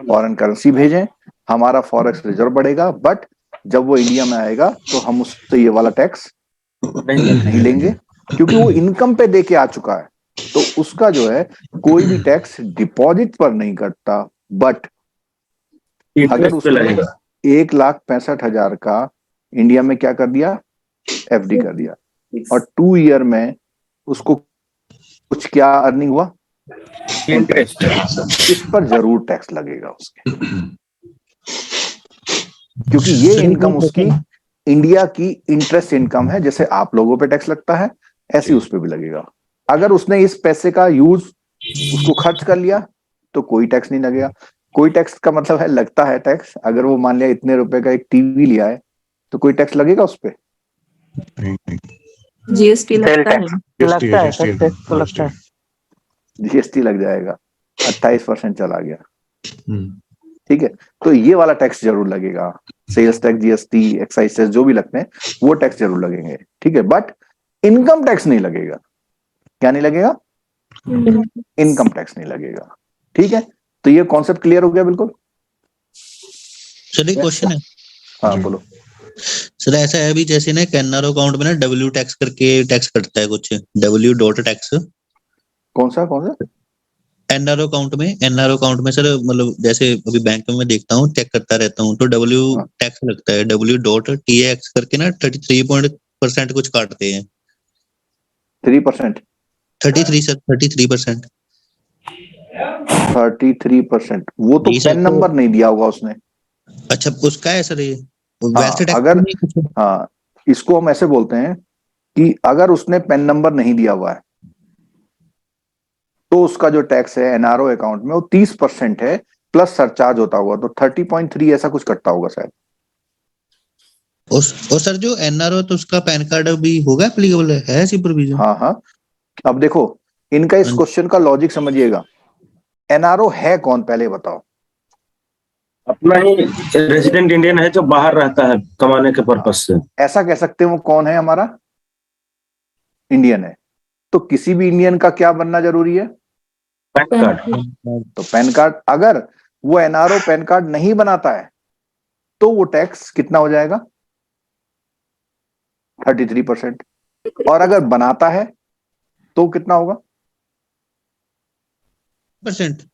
फॉरेन करेंसी भेजें, हमारा फॉरेक्स रिजर्व बढ़ेगा, बट जब वो इंडिया में आएगा तो हम उससे ये वाला टैक्स नहीं लेंगे, क्योंकि वो इनकम पे दे के आ चुका है। तो उसका जो है कोई भी टैक्स डिपॉजिट पर नहीं कटता, बट अगर उसने 1,65,000 का इंडिया में क्या कर दिया, FD कर दिया, और 2 ईयर में उसको कुछ क्या अर्निंग हुआ, इंटरेस्ट, इस पर जरूर टैक्स लगेगा उसके, क्योंकि ये इनकम उसकी इंडिया की इंटरेस्ट इनकम है। जैसे आप लोगों पे टैक्स लगता है, ऐसे उस पे भी लगेगा। अगर उसने इस पैसे का यूज उसको खर्च कर लिया तो कोई टैक्स नहीं लगेगा। कोई टैक्स का मतलब है लगता है टैक्स, अगर वो मान लिया इतने रुपए का एक टीवी लिया है तो कोई टैक्स लगेगा उस पे? GST लगता है सर, टैक्स तो लगता है। GST लग जाएगा, 28% चला गया। ठीक है, तो ये वाला टैक्स जरूर लगेगा, sales tax, GST, excise tax जो भी लगते हैं वो टैक्स जरूर लगेंगे। ठीक है, बट इनकम टैक्स नहीं लगेगा। क्या नहीं लगेगा? इनकम टैक्स नहीं लगेगा। ठीक है, तो ये कॉन्सेप्ट क्लियर हो गया बिल्कुल? सर एक क्वेश्चन है। हाँ बोलो। सर ऐसा है अभी जैसे ना एनआरओ अकाउंट में ना W टैक्स करके टैक्स कटता है कुछ, W टैक्स। कौन सा एनआरओ अकाउंट में सर, मतलब जैसे अभी बैंक में मैं देखता हूँ, चेक करता रहता हूँ, तो W टैक्स लगता है, W.TAX करके ना 33% कुछ काटते हैं। 3%? 33 सर, 33%। 33%? वो तो पेन नंबर नहीं दिया होगा उसने। अच्छा, उसका है सर ये हाँ, वैसे टैक्स अगर नहीं कुछ? हाँ, इसको हम ऐसे बोलते हैं कि अगर उसने पेन नंबर नहीं दिया हुआ है तो उसका जो टैक्स है एनआरओ अकाउंट में वो 30% है, प्लस सरचार्ज होता होगा, तो 30.3 ऐसा कुछ कटता होगा शायद। और सर जो एनआरओ तो उसका पैन कार्ड भी होगा एप्लीकेबल, है ऐसी प्रोविजन? हाँ, अब देखो इनका इस क्वेश्चन का लॉजिक समझिएगा। एनआरओ है कौन, पहले बताओ। अपना ही रेजिडेंट इंडियन है जो बाहर रहता है कमाने के पर्पज से। ऐसा कह सकते हैं वो कौन है, हमारा इंडियन है। तो किसी भी इंडियन का क्या बनना जरूरी है? Pan card. तो पैन कार्ड, अगर वो एनआरओ पैन कार्ड नहीं बनाता है तो वो टैक्स कितना हो जाएगा? 33%। और अगर बनाता है तो कितना होगा? 10%?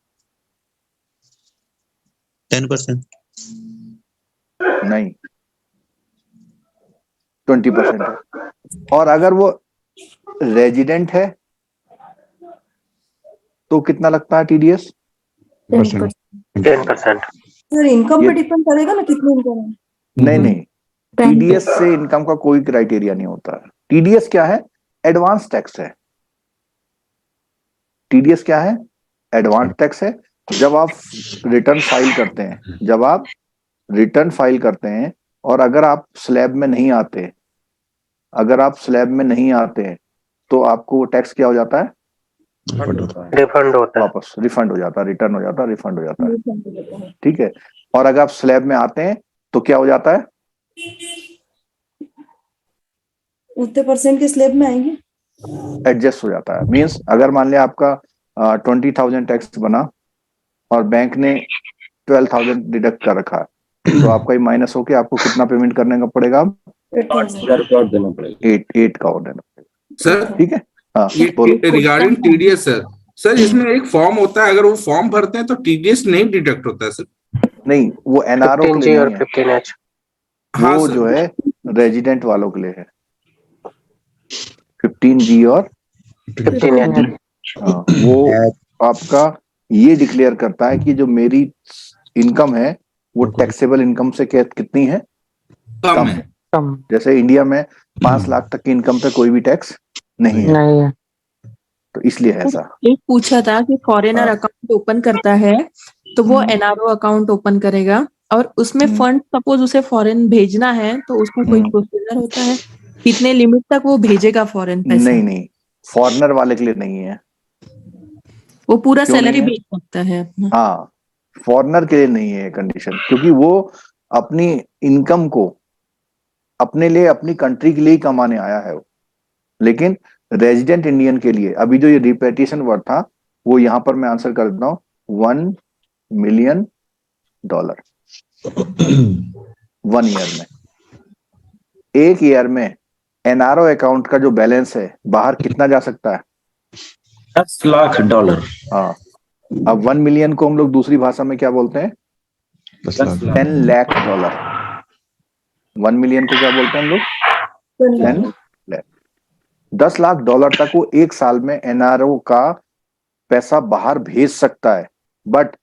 नहीं, 20% है। और अगर वो रेजिडेंट है तो कितना लगता है TDS? 10%। सर इनकम पे डिपेंड करेगा ना कितनी इनकम है। नहीं, TDS से इनकम का कोई क्राइटेरिया नहीं होता। TDS क्या है? एडवांस टैक्स है। TDS क्या है? एडवांस टैक्स है। जब आप रिटर्न फाइल करते हैं और अगर आप स्लैब में नहीं आते, तो आपको टैक्स क्या हो जाता है? रिफंड होता है। वापस रिफंड हो जाता है, रिटर्न हो जाता है, रिफंड हो जाता है। ठीक है, और अगर आप स्लैब में आते हैं तो क्या हो जाता है? उतने परसेंट के स्लैब में आएंगे, एडजस्ट हो जाता है। मींस अगर मान लिया आपका 20,000 टैक्स बना और बैंक ने 12,000 डिडक्ट कर रखा है, तो आपका ही माइनस होके आपको कितना पेमेंट करने का पड़ेगा? 8,000 और देना पड़ेगा। 8 का और देना पड़ेगा। सर ठीक है, हाँ ये बोलो। रिगार्डिंग TDS सर इसमें एक फॉर्म होता है, अगर वो फॉर्म भरते हैं तो TDS नहीं डिडक्ट होता है सर? नहीं, वो एनआरओ के लिए नहीं है, 15G। हाँ वो सर। जो है रेजिडेंट वालों के लिए है। 15G और 15H। हाँ, वो आपका ये डिक्लेयर करता है कि जो मेरी इनकम है वो टैक्सेबल इनकम से कितनी है? कम है। कम जैसे इंडिया में 5 लाख तक की इनकम पे कोई भी टैक्स नहीं है, नहीं है। तो इसलिए है ऐसा। एक पूछा था कि फॉरेनर हाँ। अकाउंट ओपन करता है तो वो हम्म, एनआरओ अकाउंट ओपन करेगा, और उसमें फंड सपोज उसे फॉरेन भेजना है तो उसमें कोई प्रोसीजर होता है, कितने लिमिट तक वो भेजेगा फॉरेन पैसा? नहीं नहीं, फॉरेनर वाले के लिए नहीं है। वो पूरा क्यों नहीं सैलरी है? भेज सकता है अपना? हाँ, फॉरेनर के लिए नहीं है कंडीशन, क्योंकि वो अपनी इनकम को अपने लिए, अपनी कंट्री के लिए ही कमाने आया है वो। लेकिन रेजिडेंट इंडियन के लिए अभी जो ये रिपेटिशन वर्ड था, वो यहां पर मैं आंसर कर देता हूं, $1 मिलियन 1 ईयर में। एक ईयर में एनआरओ अकाउंट का जो बैलेंस है बाहर कितना जा सकता है? $10 लाख। हाँ, अब 1 मिलियन को हम लोग दूसरी भाषा में क्या बोलते हैं? 10 लाख। $10 लाख। 1 मिलियन को क्या बोलते हैं हम लोग? 10 लाख। $10 लाख तक वो एक साल में एनआरओ का पैसा बाहर भेज सकता है। बट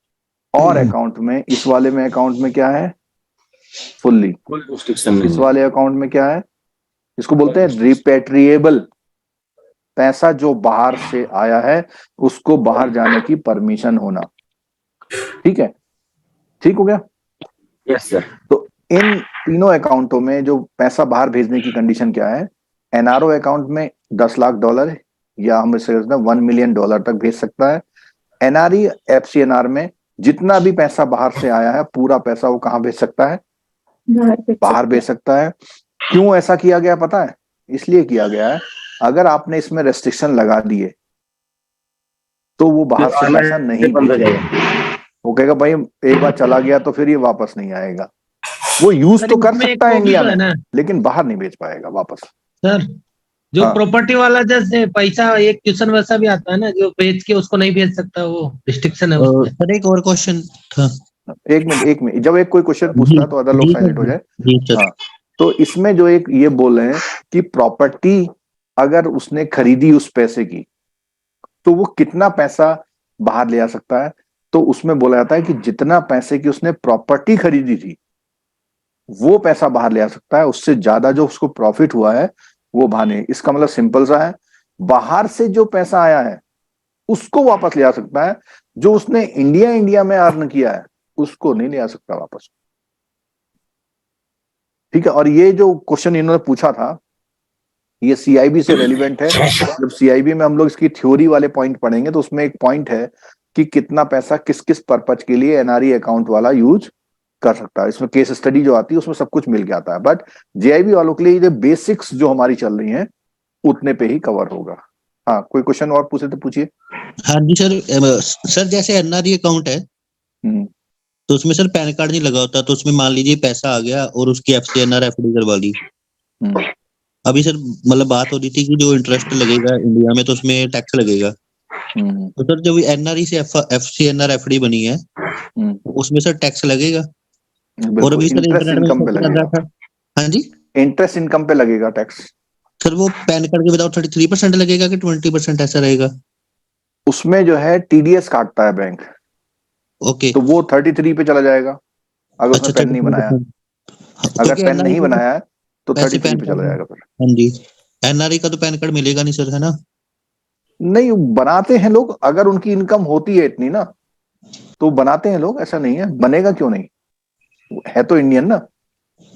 और अकाउंट में, इस वाले में अकाउंट में क्या है? फुल्ली। कोई रिस्ट्रिक्शन नहीं इस वाले अकाउंट में क्या है? इसको बोलते हैं रिपेट्रिएबल। पैसा जो बाहर से आया है उसको बाहर जाने की परमिशन होना। ठीक है, ठीक हो गया? Yes sir. तो इन तीनों अकाउंटों में जो पैसा बाहर भेजने की कंडीशन क्या है? एनआरओ अकाउंट में $10 लाख या हम इसे $1 मिलियन तक भेज सकता है। एनआरई एफसीएनआर में जितना भी पैसा बाहर से आया है पूरा पैसा वो कहां भेज सकता है? बाहर भेज सकता है। क्यों ऐसा किया गया पता है? इसलिए किया गया है, अगर आपने इसमें रेस्ट्रिक्शन लगा दिए तो वो बाहर से पैसा नहीं भेजेगा। वो कहेगा भाई एक बार चला गया तो फिर ये वापस नहीं आएगा। वो यूज तो कर सकता है इंडिया में, लेकिन बाहर नहीं भेज पाएगा वापस। सर जो हाँ। प्रॉपर्टी वाला जैसे पैसा एक क्वेश्चन वैसा भी आता है ना, जो भेज के उसको नहीं भेज सकता, वो रिस्ट्रिक्शन है उसमें। सर एक और क्वेश्चन था। एक मिनट, जब एक कोई क्वेश्चन पूछता है तो अदर लोग साइलेंट हो जाए। हाँ, तो इसमें जो एक ये बोल रहे हैं कि प्रॉपर्टी अगर उसने खरीदी उस पैसे की तो वो कितना पैसा बाहर ले आ सकता है? तो उसमें बोला जाता है कि जितना पैसे की उसने प्रॉपर्टी खरीदी थी वो पैसा बाहर ले आ सकता है, उससे ज्यादा जो उसको प्रॉफिट हुआ है वो बाहर नहीं। इसका मतलब सिंपल सा है, बाहर से जो पैसा आया है उसको वापस ले आ सकता है, जो उसने इंडिया में अर्न किया है उसको नहीं ले आ सकता वापस। ठीक है, और ये जो क्वेश्चन इन्होंने पूछा था ये सीआईबी से रेलिवेंट है। जब सीआईबी में हम लोग इसकी थ्योरी वाले पॉइंट पढ़ेंगे तो उसमें एक पॉइंट है कि कितना पैसा किस किस पर्पज के लिए एनआरई अकाउंट वाला यूज कर सकता है। इसमें केस स्टडी जो आती है उसमें सब कुछ मिल के आता है, बट जेआईबी वालों के लिए ये बेसिक्स जो हमारी चल रही हैं उतने पे ही कवर होगा। हाँ, कोई क्वेश्चन और पूछे तो पूछिए। हाँ जी सर। सर जैसे एनआरई अकाउंट है तो उसमें सर पैन कार्ड नहीं लगा होता, तो उसमें मान लीजिए पैसा आ गया और उसकी एफसीएनआर एफडी करवा ली। अभी सर मतलब बात हो रही थी कि जो इंटरेस्ट लगेगा इंडिया में तो उसमें टैक्स लगेगा। तो सर जब एनआरई से एफसीएनआर एफडी बनी है उसमें सर टैक्स लगेगा? और अभी सर इंटरेस्ट इंटरनेट इनकम पे में कर रहा लगेगा। था। हाँ जी, इंटरेस्ट इनकम पे लगेगा टैक्स। सर वो पैन कार्ड के विदाउट 33% लगेगा कि 20% ऐसा रहेगा? उसमें जो है टीडीएस काटता है बैंक। ओके, तो वो 33 पे चला जाएगा अगर उसने पेन नहीं बनाया। अगर पेन नहीं बनाया है तो 33 पे चला जाएगा फिर। हाँ जी, एनआरई का तो पैन कार्ड मिलेगा नहीं सर, है ना? नहीं, बनाते हैं लोग, अगर उनकी इनकम होती है इतनी ना तो बनाते हैं लोग, ऐसा नहीं है। बनेगा क्यों नहीं, है तो इंडियन ना।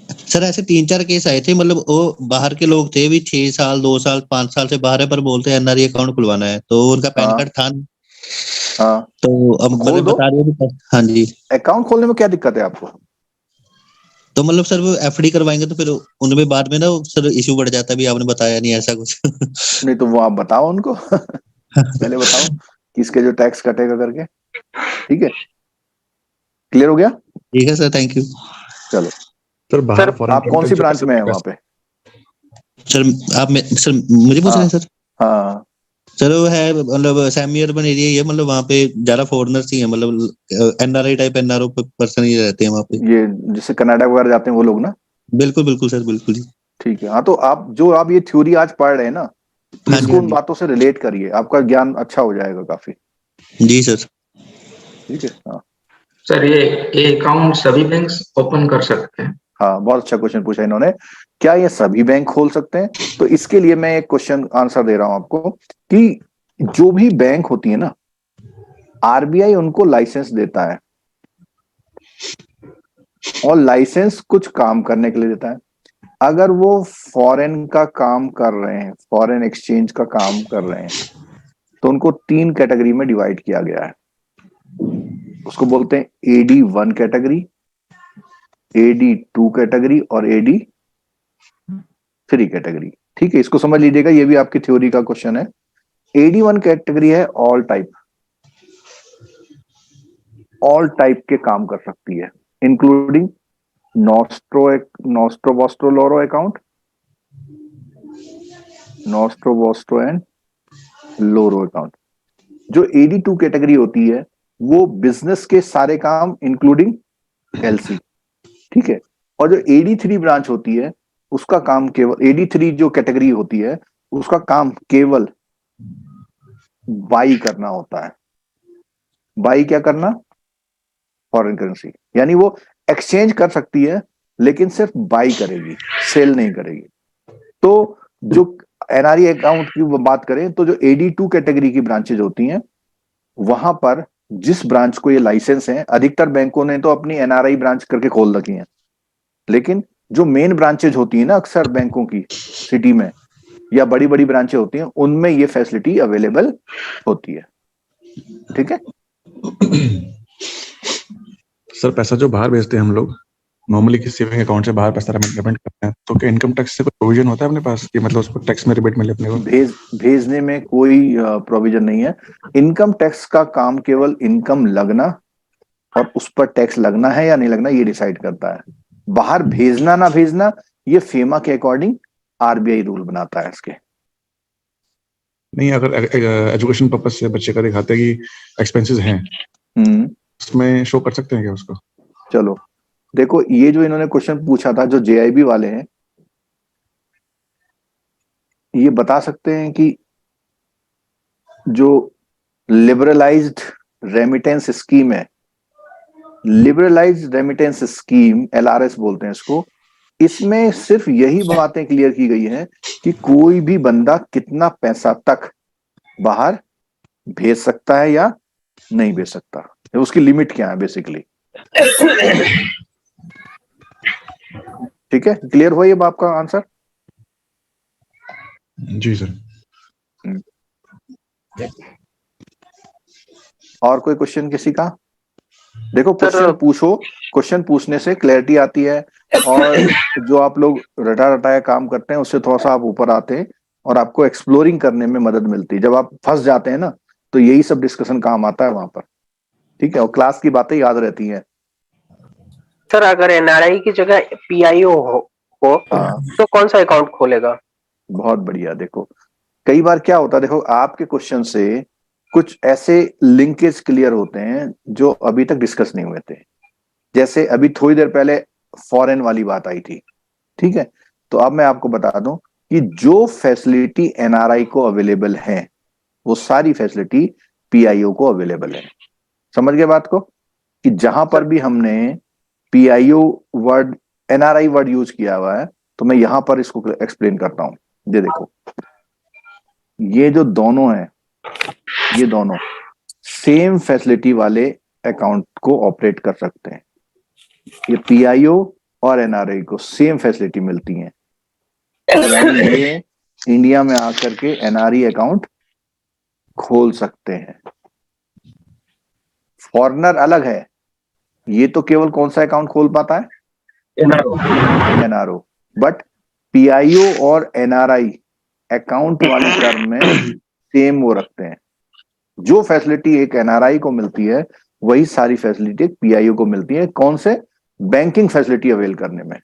सर ऐसे 3-4 केस आए थे, मतलब वो बाहर के लोग थे भी 6 साल 2 साल 5 साल से बाहर है, पर बोलते हैं एनआरई अकाउंट खुलवाना है, तो उनका पैन कार्ड था नहीं। हाँ, तो अब खोल दो। बता रही है। हाँ जी, अकाउंट खोलने में क्या दिक्कत है आपको? तो मतलब सर वो एफडी करवाएंगे तो फिर उनमें बाद में ना सर इश्यू बढ़ जाता है, भी आपने बताया नहीं ऐसा कुछ। नहीं तो वो आप बताओ उनको पहले बताओ किसके जो टैक्स कटेगा करके। ठीक है, क्लियर हो गया? ठीक है सर, थैंक यू। चलो सर बाहर आप कौन सी ब्रांच में है वहां पे? सर आप सर मुझे पूछ रहे हैं सर? हाँ, सर वो है मतलब सेमी अर्बन एरिया ही है, मतलब वहाँ पे ज्यादा फॉरेनर्स ही है, मतलब एनआरआई टाइप एनआरओ पर्सन ही रहते हैं वहाँ पे। ये जिससे कनाडा वगैरह जाते हैं वो लोग ना? बिल्कुल बिल्कुल सर, बिल्कुल। ठीक है। हाँ, तो आप ये थ्योरी आज पढ़ रहे हैं ना, इसको उन बातों से रिलेट करिए, आपका ज्ञान अच्छा हो जाएगा काफी। जी सर। ठीक है। हाँ सर ये अकाउंट सभी बैंक्स ओपन कर सकते हैं? हाँ, बहुत अच्छा क्वेश्चन पूछा इन्होंने। क्या ये सभी बैंक खोल सकते हैं? तो इसके लिए मैं एक क्वेश्चन आंसर दे रहा हूं आपको कि जो भी बैंक होती है ना, आरबीआई उनको लाइसेंस देता है, और लाइसेंस कुछ काम करने के लिए देता है। अगर वो फॉरेन का काम कर रहे हैं, फॉरेन एक्सचेंज का काम कर रहे हैं, तो उनको 3 कैटेगरी में डिवाइड किया गया है। उसको बोलते हैं AD1 कैटेगरी, AD2 कैटेगरी और AD3 कैटेगरी। ठीक है, इसको समझ लीजिएगा, ये भी आपकी थ्योरी का क्वेश्चन है। AD1 कैटेगरी है ऑल टाइप के काम कर सकती है, including nostro loro account, nostro and loro account. जो AD2 कैटेगरी होती है वो बिजनेस के सारे काम इंक्लूडिंग LC। ठीक है, और जो AD3 ब्रांच होती है उसका काम केवल, AD3 जो कैटेगरी होती है उसका काम केवल बाई करना होता है। बाई क्या करना? फॉरेन करेंसी, यानी वो एक्सचेंज कर सकती है लेकिन सिर्फ बाई करेगी, सेल नहीं करेगी। तो जो NRE अकाउंट की बात करें तो जो AD2 कैटेगरी की ब्रांचेज होती हैं वहां पर जिस ब्रांच को ये लाइसेंस है, अधिकतर बैंकों ने तो अपनी NRI ब्रांच करके खोल रखी है, लेकिन जो मेन ब्रांचेज होती है ना अक्सर बैंकों की सिटी में या बड़ी बड़ी ब्रांचें होती हैं, उनमें ये फैसिलिटी अवेलेबल होती है। ठीक है सर, पैसा जो बाहर भेजते हैं हम लोग नॉर्मली किसी सेविंग अकाउंट से बाहर पैसा पेमेंट करते हैं, तो क्या इनकम टैक्स से कोई प्रोविजन होता है अपने पास कि मतलब उस पर टैक्स में रिबेट मिले अपने को? भेजने में कोई प्रोविजन नहीं है। इनकम टैक्स का काम केवल इनकम लगना और उस पर टैक्स लगना है या नहीं लगना ये डिसाइड करता है। बाहर भेजना ना भेजना ये फेमा के अकॉर्डिंग RBI रूल बनाता है इसके। नहीं, अगर एजुकेशन पर्पज से बच्चे का दिखाते हैं कि एक्सपेंसेस हैं, उसमें शो कर सकते हैं क्या उसको? चलो देखो, ये जो इन्होंने क्वेश्चन पूछा था, जो JIB वाले हैं, ये बता सकते हैं कि जो लिबरलाइज्ड रेमिटेंस स्कीम है, लिबरलाइज्ड रेमिटेंस स्कीम LRS बोलते हैं इसको, इसमें सिर्फ यही बातें क्लियर की गई हैं कि कोई भी बंदा कितना पैसा तक बाहर भेज सकता है या नहीं भेज सकता, उसकी लिमिट क्या है बेसिकली। ठीक है, क्लियर हुआ ये आपका आंसर? जी सर। और कोई क्वेश्चन किसी का? देखो, क्वेश्चन पूछो, क्वेश्चन पूछने से क्लैरिटी आती है, और जो आप लोग रटा रटाया काम करते हैं उससे थोड़ा सा आप ऊपर आते हैं और आपको एक्सप्लोरिंग करने में मदद मिलती है। जब आप फंस जाते हैं ना तो यही सब डिस्कशन काम आता है वहां पर। ठीक है, और क्लास की बातें याद रहती हैं। सर अगर NRI की जगह PIO हो तो कौन सा अकाउंट खोलेगा? बहुत बढ़िया। देखो, कई बार क्या होता है, देखो आपके क्वेश्चन से कुछ ऐसे लिंकेज क्लियर होते हैं जो अभी तक डिस्कस नहीं हुए थे। जैसे अभी थोड़ी देर पहले फॉरेन वाली बात आई थी। ठीक है, तो अब मैं आपको बता दूं कि जो फैसिलिटी NRI को अवेलेबल है वो सारी फैसिलिटी PIO को अवेलेबल है। समझ गए बात को? कि जहां पर भी हमने PIO word, NRI word use किया हुआ है, तो मैं यहां पर इसको एक्सप्लेन करता हूं। ये देखो, ये जो दोनों हैं, ये दोनों सेम फैसिलिटी वाले अकाउंट को ऑपरेट कर सकते हैं। ये PIO और NRI को सेम फैसिलिटी मिलती है, यानी ये इंडिया में आकर के NRI अकाउंट खोल सकते हैं। फॉरेनर अलग है, ये तो केवल कौन सा अकाउंट खोल पाता है? NRO। बट PIO और NRI अकाउंट वाले टर्म में सेम वो रखते हैं। जो फैसिलिटी एक NRI को मिलती है वही सारी फैसिलिटी एक PIO को मिलती है। कौन से? बैंकिंग फैसिलिटी अवेल करने में।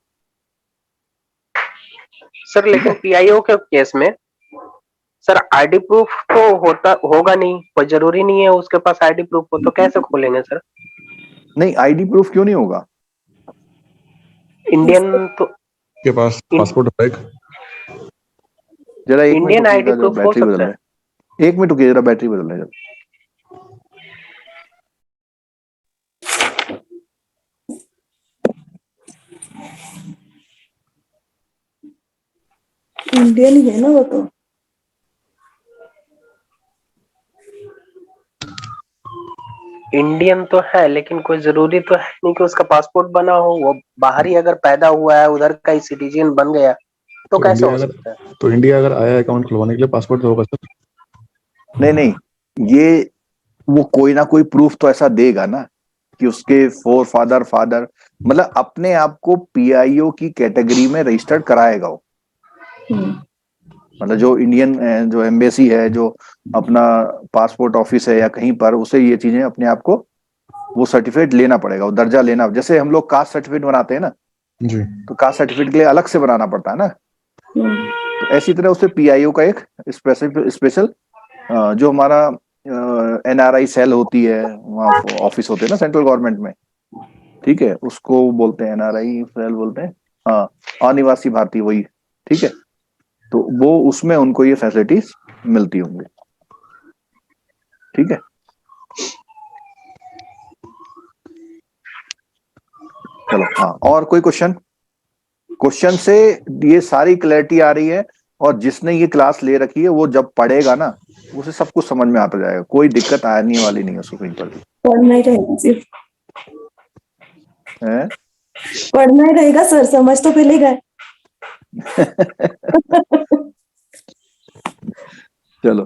सर लेकिन PIO के केस में सर ID प्रूफ तो होगा नहीं, कोई जरूरी नहीं है उसके पास ID प्रूफ हो, तो कैसे खोलेंगे सर? नहीं, ID प्रूफ क्यों नहीं होगा? इंडियन तो के पास पासपोर्ट है? जरा एक इंडियन मिनट ID प्रूफ हो बैटरी बदल सकता रहा है, एक मिनट रुकिए, जरा बैटरी बदल रहा है। इंडियन ही है ना वो तो। इंडियन तो है, लेकिन कोई जरूरी तो है नहीं कि उसका पासपोर्ट बना हो। वो बाहर ही अगर पैदा हुआ है, उधर का ही सिटीजन बन गया, तो कैसे हो सकता है? तो इंडिया अगर आया अकाउंट खुलवाने के लिए पासपोर्ट तो होगा सर। नहीं नहीं, ये वो कोई ना कोई प्रूफ तो ऐसा देगा ना कि उसके फादर मतलब अपने आप को पीआईओ की कैटेगरी में रजिस्टर्ड कराएगा वो। मतलब जो इंडियन जो एम्बेसी है, जो अपना पासपोर्ट ऑफिस है या कहीं पर, उसे ये चीजें अपने आप को वो सर्टिफिकेट लेना पड़ेगा, वो दर्जा लेना। जैसे हम लोग कास्ट सर्टिफिकेट बनाते हैं ना, जी। तो कास्ट सर्टिफिकेट के लिए अलग से बनाना पड़ता है ना। तो ऐसी तरह उसे पीआईओ का एक स्पेशल जो हमारा एनआरआई सेल होती है, वहाँ ऑफिस होते हैं ना सेंट्रल गवर्नमेंट में, ठीक है, उसको बोलते हैं एनआरआई सेल बोलते हैं, हाँ, अनिवासी भारतीय, वही, ठीक है। तो वो उसमें उनको ये फैसिलिटीज मिलती होंगी, ठीक है। चलो, हाँ, और कोई क्वेश्चन से ये सारी क्लैरिटी आ रही है, और जिसने ये क्लास ले रखी है वो जब पढ़ेगा ना, उसे सब कुछ समझ में आता जाएगा, कोई दिक्कत आने वाली नहीं है उसको कहीं पर भी। पढ़ना ही रहेगा सिर्फ, है? पढ़ना ही रहेगा सर, समझ तो पहले गए। चलो,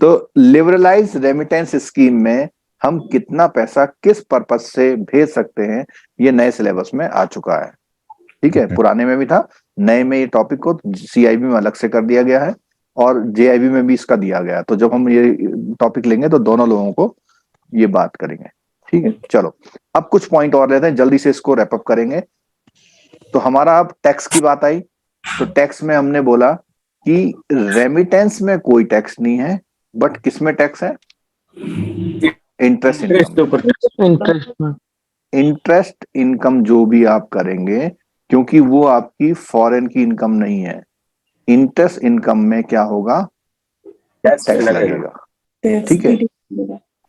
तो लिबरलाइज रेमिटेंस स्कीम में हम कितना पैसा किस पर्पज से भेज सकते हैं, ये नए सिलेबस में आ चुका है, ठीक है। पुराने में भी था, नए में ये टॉपिक को सीआईबी में अलग से कर दिया गया है, और जेआईबी में भी इसका दिया गया है। तो जब हम ये टॉपिक लेंगे तो दोनों लोगों को ये बात करेंगे, ठीक है। चलो, अब कुछ पॉइंट और लेते हैं, जल्दी से इसको रैपअप करेंगे। तो हमारा अब टैक्स की बात आई। तो टैक्स में हमने बोला कि रेमिटेंस में कोई टैक्स नहीं है, बट किसमें टैक्स है? Interest income. इंटरेस्ट इनकम जो भी आप करेंगे, क्योंकि वो आपकी फॉरेन की इनकम नहीं है, इंटरेस्ट इनकम में क्या होगा? टैक्स लगेगा, ठीक है,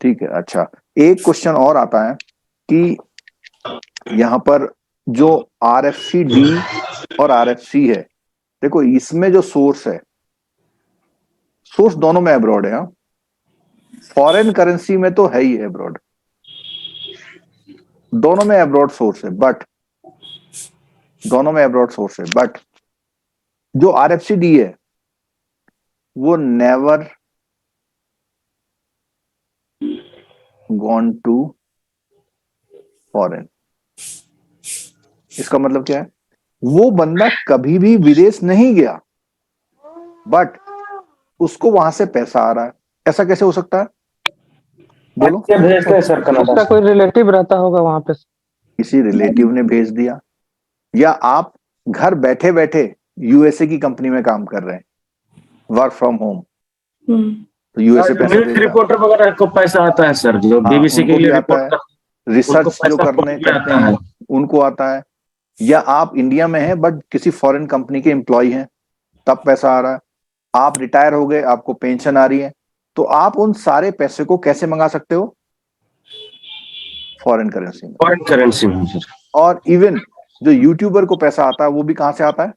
ठीक है। अच्छा, एक क्वेश्चन और आता है कि यहां पर जो आरएफसी डी और आरएफसी है, देखो इसमें जो सोर्स है, सोर्स दोनों में अब्रॉड है, फॉरेन करेंसी में तो है ही अब्रॉड, दोनों में अब्रॉड सोर्स है, बट दोनों में अब्रॉड सोर्स है, बट जो आरएफसी डी है वो नेवर गॉन टू फॉरेन। इसका मतलब क्या है? वो बंदा कभी भी विदेश नहीं गया, बट उसको वहां से पैसा आ रहा है। ऐसा कैसे हो सकता है, बोलो? भेजते हैं सर कनाडा उसका कोई रिलेटिव रहता होगा वहां पे। किसी रिलेटिव ने भेज दिया, या आप घर बैठे बैठे यूएसए की कंपनी में काम कर रहे हैं, वर्क फ्रॉम होम, तो यूएसए पैसा न्यूज रिपोर्टर वगैरह को पैसा आता है सर, जो बीबीसी के लिए रिपोर्ट, रिसर्च जो करते हैं उनको आता है। या आप इंडिया में हैं बट किसी फॉरेन कंपनी के एम्प्लॉय हैं, तब पैसा आ रहा है। आप रिटायर हो गए, आपको पेंशन आ रही है, तो आप उन सारे पैसे को कैसे मंगा सकते हो? फॉरेन करेंसी में। फॉरेन करेंसी में सर। और इवन जो यूट्यूबर को पैसा आता है, वो भी कहां से आता है?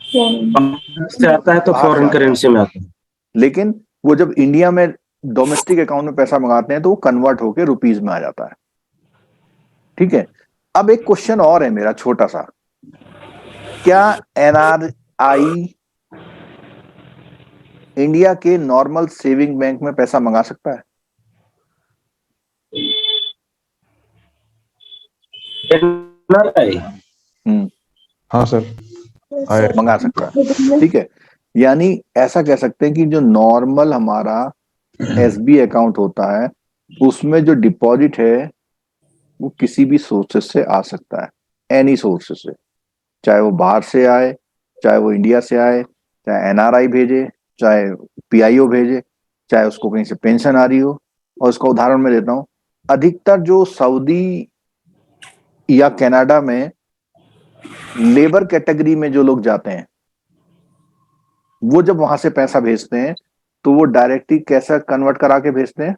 से आता है, तो फॉरेन करेंसी में आता है। लेकिन वो जब इंडिया में डोमेस्टिक अकाउंट में पैसा मंगाते हैं तो वो कन्वर्ट होके रुपीज में आ जाता है, ठीक है। अब एक क्वेश्चन और है मेरा छोटा सा, क्या एनआरआई इंडिया के नॉर्मल सेविंग बैंक में पैसा मंगा सकता है? हाँ सर, मंगा सकता है, ठीक है। यानी ऐसा कह सकते हैं कि जो नॉर्मल हमारा एसबी अकाउंट होता है, उसमें जो डिपॉजिट है वो किसी भी सोर्सेस से आ सकता है, एनी सोर्सेस से, चाहे वो बाहर से आए, चाहे वो इंडिया से आए, चाहे एनआरआई भेजे, चाहे पीआईओ भेजे, चाहे उसको कहीं से पेंशन आ रही हो। और उसका उदाहरण मैं देता हूं, अधिकतर जो सऊदी या कनाडा में लेबर कैटेगरी में जो लोग जाते हैं, वो जब वहां से पैसा भेजते हैं तो वो डायरेक्टली कैसा कन्वर्ट करा के भेजते हैं?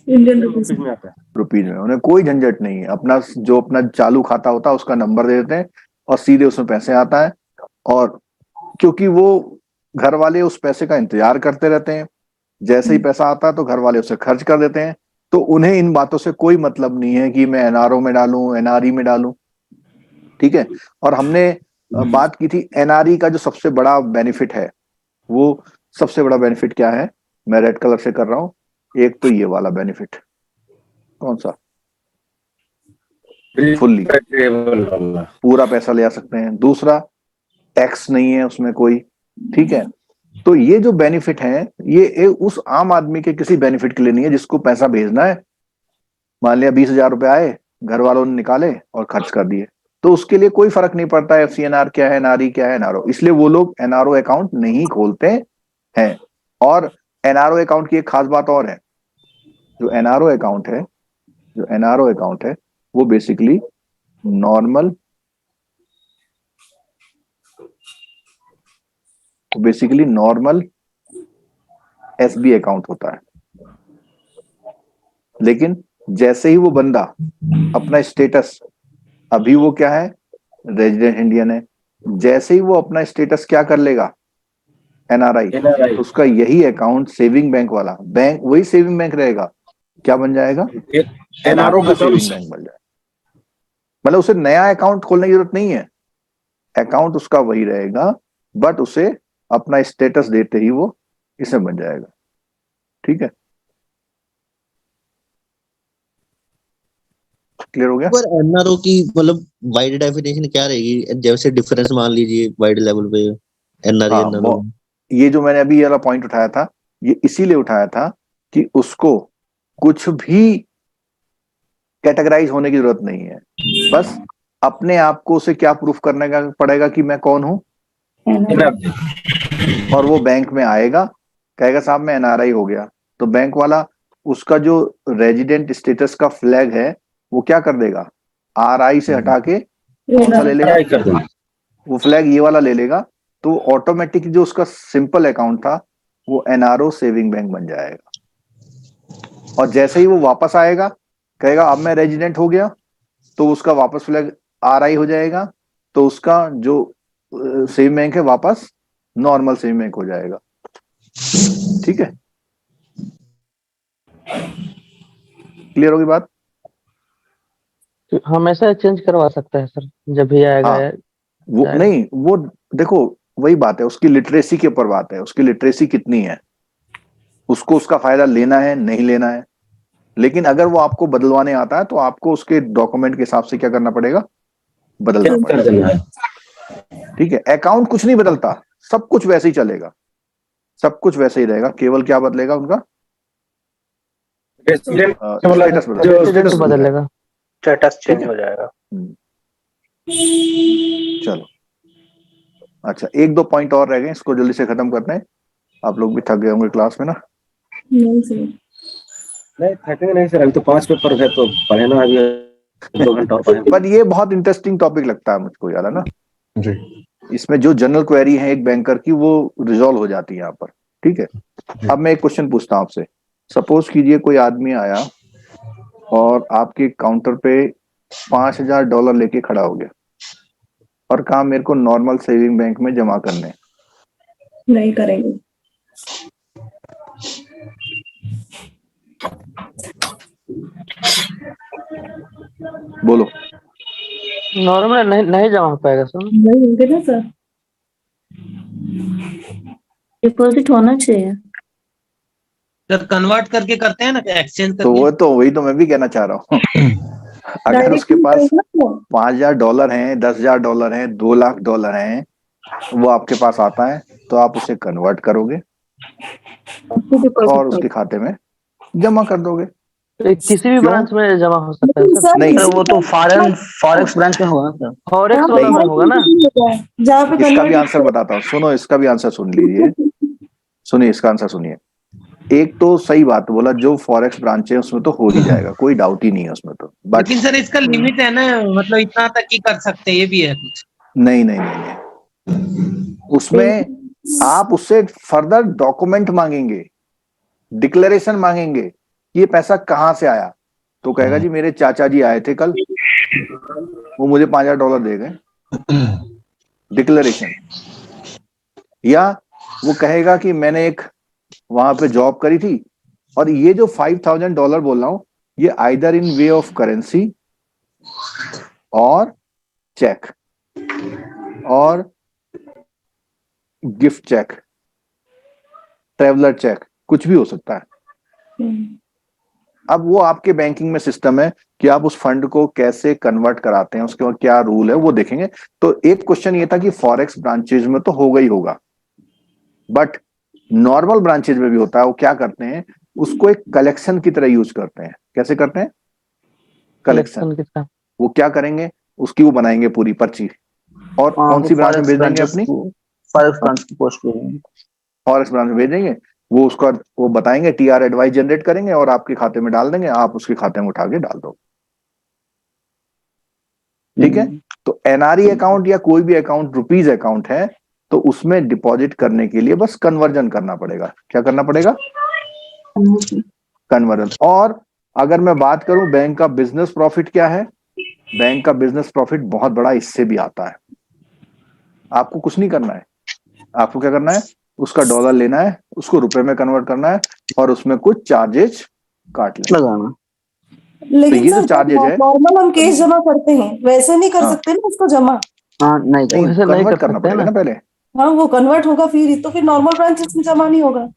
इंडियन रुपीज में आता है, रुपीज में। उन्हें कोई झंझट नहीं है, अपना जो अपना चालू खाता होता है उसका नंबर दे देते हैं और सीधे उसमें पैसे आता है, और क्योंकि वो घर वाले उस पैसे का इंतजार करते रहते हैं, जैसे ही पैसा आता है तो घर वाले उसे खर्च कर देते हैं। तो उन्हें इन बातों से कोई मतलब नहीं है कि मैं एनआरओ में डालूं, एनआरई में डालूं, ठीक है। और हमने बात की थी एनआरई का जो सबसे बड़ा बेनिफिट है, वो सबसे बड़ा बेनिफिट क्या है, मैं रेड कलर से कर रहा हूं। एक तो ये वाला बेनिफिट, कौन सा, फुल्ली पूरा पैसा ले आ सकते हैं। दूसरा, टैक्स नहीं है उसमें कोई, ठीक है। तो ये जो बेनिफिट है ये उस आम आदमी के किसी बेनिफिट के लिए नहीं है जिसको पैसा भेजना है। मान लिया 20,000 रुपए आए, घर वालों ने निकाले और खर्च कर दिए, तो उसके लिए कोई फर्क नहीं पड़ता है एफसीएनआर क्या है, एनआरई क्या है, एनआरओ। इसलिए वो लोग एनआरओ अकाउंट नहीं खोलते हैं। और एनआरओ अकाउंट की एक खास बात और है, जो एनआरओ अकाउंट है वो बेसिकली नॉर्मल एसबी अकाउंट होता है। लेकिन जैसे ही वो बंदा अपना स्टेटस, अभी वो क्या है, रेजिडेंट इंडियन है, जैसे ही वो अपना स्टेटस क्या कर लेगा, एनआरआई, तो उसका यही अकाउंट सेविंग बैंक वाला, बैंक वही सेविंग बैंक रहेगा। क्या बन जाएगा, एनआरओ का सेविंग बैंक बन जाएगा। मतलब उसे नया अकाउंट खोलने की जरूरत नहीं है, अकाउंट उसका वही रहेगा, बट उसे अपना स्टेटस देते ही वो इसे बन जाएगा, ठीक है। क्लियर हो गया। पर एनआरओ की मतलब वाइड डेफिनेशन क्या रहेगी, जैसे डिफरेंस मान लीजिए वाइड लेवल पे एनआरई हाँ, एनआरओ। ये जो मैंने अभी ये वाला पॉइंट उठाया था, ये इसीलिए उठाया था कि उसको कुछ भी कैटेगराइज होने की जरूरत नहीं है। बस अपने आप को उसे क्या प्रूफ करने का पड़ेगा कि मैं कौन हूं, और वो बैंक में आएगा, कहेगा साहब मैं एनआरआई हो गया, तो बैंक वाला उसका जो रेजिडेंट स्टेटस का फ्लैग है वो क्या कर देगा, आरआई से हटा के कौन सा ले लेगा, वो फ्लैग ये वाला ले लेगा। तो ऑटोमेटिक जो उसका सिंपल अकाउंट था वो एनआरओ सेविंग बैंक बन जाएगा। और जैसे ही वो वापस आएगा, कहेगा अब मैं रेजिडेंट हो गया, तो उसका वापस फ्लैग आरआई हो जाएगा, तो उसका जो सेविंग बैंक है वापस नॉर्मल सेविंग बैंक हो जाएगा, ठीक है। क्लियर होगी बात। हमेशा चेंज करवा सकता है सर, जब भी आएगा हाँ, वो जाएगा। नहीं, वो देखो वही बात है, उसकी लिटरेसी के ऊपर बात है, उसकी लिटरेसी कितनी है, उसको उसका फायदा लेना है नहीं लेना है। लेकिन अगर वो आपको बदलवाने आता है तो आपको उसके डॉक्यूमेंट के हिसाब से क्या करना पड़ेगा, बदलना पड़ेगा, ठीक है। अकाउंट कुछ नहीं बदलता, सब कुछ वैसे ही चलेगा, सब कुछ वैसे ही रहेगा, केवल क्या बदलेगा उनका स्टेटस बदलेगा, स्टेटस चेंज हो जाएगा। चलो अच्छा, एक दो पॉइंट और रह गए, इसको जल्दी से खत्म करते हैं। आप लोग भी थक गए होंगे क्लास में ना। नहीं सर, नहीं थकेंगे नहीं सर, अभी तो 5 पेपर है तो पढ़े ना, अभी 2 घंटा और पढ़ेंगे। पर ये बहुत इंटरेस्टिंग टॉपिक लगता है मुझको यार, है ना। जी इसमें जो जनरल क्वेरी है एक बैंकर की वो रिजॉल्व हो जाती है यहाँ पर, ठीक है। अब मैं एक क्वेश्चन पूछता हूँ आपसे। सपोज कीजिए कोई आदमी आया और आपके काउंटर पे $5,000 लेके खड़ा हो गया और कहा मेरे को नॉर्मल सेविंग बैंक में जमा करने। नहीं करेंगे। बोलो। नॉर्मल नहीं जमा हो पाएगा सर। नहीं होंगे ना सर, डिपॉजिट होना चाहिए। सर कन्वर्ट करके करते हैं ना, एक्सचेंज तो करके। वो तो वही तो मैं भी कहना चाह रहा हूँ। अगर उसके पास $5,000 हैं, $10,000 हैं, $2,00,000 हैं, वो आपके पास आता है तो आप उसे कन्वर्ट करोगे और उसके खाते में जमा कर दोगे। किसी भी ब्रांच में जमा हो सकता है सर। नहीं, सर वो तो फॉरेक्स ब्रांच में होगा सर, फॉरेक्स वाला में होगा ना। जहाँ पे इसका भी आंसर बताता हूँ, सुनो, इसका भी आंसर सुन लीजिए, सुनिए इसका आंसर सुनिए। एक तो सही बात बोला, जो फॉरेक्स ब्रांच है उसमें तो हो ही जाएगा, कोई डाउट ही नहीं है उसमें तो। बट लेकिन सर इसका लिमिट है ना, मतलब इतना तक ही कर सकते हैं, ये भी है कुछ। नहीं नहीं नहीं, नहीं। उसमें आप उससे फर्दर डॉक्यूमेंट मांगेंगे, डिक्लेरेशन मांगेंगे कि ये पैसा कहाँ से आया। तो कहेगा जी मेरे चाचा जी आए थे कल, वो मुझे $5,000 दे गए। डिक्लेरेशन, या वो कहेगा कि मैंने एक वहां पे जॉब करी थी और ये जो $5,000 बोल रहा हूं ये either in way of currency और चेक और गिफ्ट चेक, ट्रेवलर चेक, कुछ भी हो सकता है। अब वो आपके बैंकिंग में सिस्टम है कि आप उस फंड को कैसे कन्वर्ट कराते हैं, उसके बाद क्या रूल है वो देखेंगे। तो एक क्वेश्चन ये था कि फॉरेक्स ब्रांचेज में तो होगा ही होगा, बट नॉर्मल ब्रांचेज में भी होता है। वो क्या करते हैं, उसको एक कलेक्शन की तरह यूज करते हैं। कैसे करते हैं? कलेक्शन। वो क्या करेंगे, उसकी वो बनाएंगे पूरी पर्ची और कौन सी ब्रांच में भेज देंगे अपनी? फॉरेक्स ब्रांच की पोस्ट करेंगे, फॉरेक्स ब्रांच में भेजेंगे। वो उसका वो बताएंगे, टीआर एडवाइस जनरेट करेंगे और आपके खाते में डाल देंगे, आप उसके खाते में उठा के डाल दो। ठीक है। तो एनआरई अकाउंट या कोई भी अकाउंट रुपीज अकाउंट है तो उसमें डिपॉजिट करने के लिए बस कन्वर्जन करना पड़ेगा। क्या करना पड़ेगा? कन्वर्जन। और अगर मैं बात करूं बैंक का बिजनेस प्रॉफिट क्या है, बैंक का बिजनेस प्रॉफिट बहुत बड़ा इससे भी आता है। आपको कुछ नहीं करना है, आपको क्या करना है, उसका डॉलर लेना है, उसको रुपए में कन्वर्ट करना है और उसमें कुछ चार्जेज काट लेना लगाना। लेकिन ये जो सर चार्जेज है नॉर्मल हम कैश जमा करते हैं वैसे नहीं कर हाँ। सकते ना उसको जमा। हाँ नहीं नहीं, वैसे नहीं कन्वर्ट कर करना सकते पड़ेगा ना पहले। हाँ वो कन्वर्ट होगा फिर, तो फिर नॉर्मल ब्रांचेस में जमा नहीं होगा।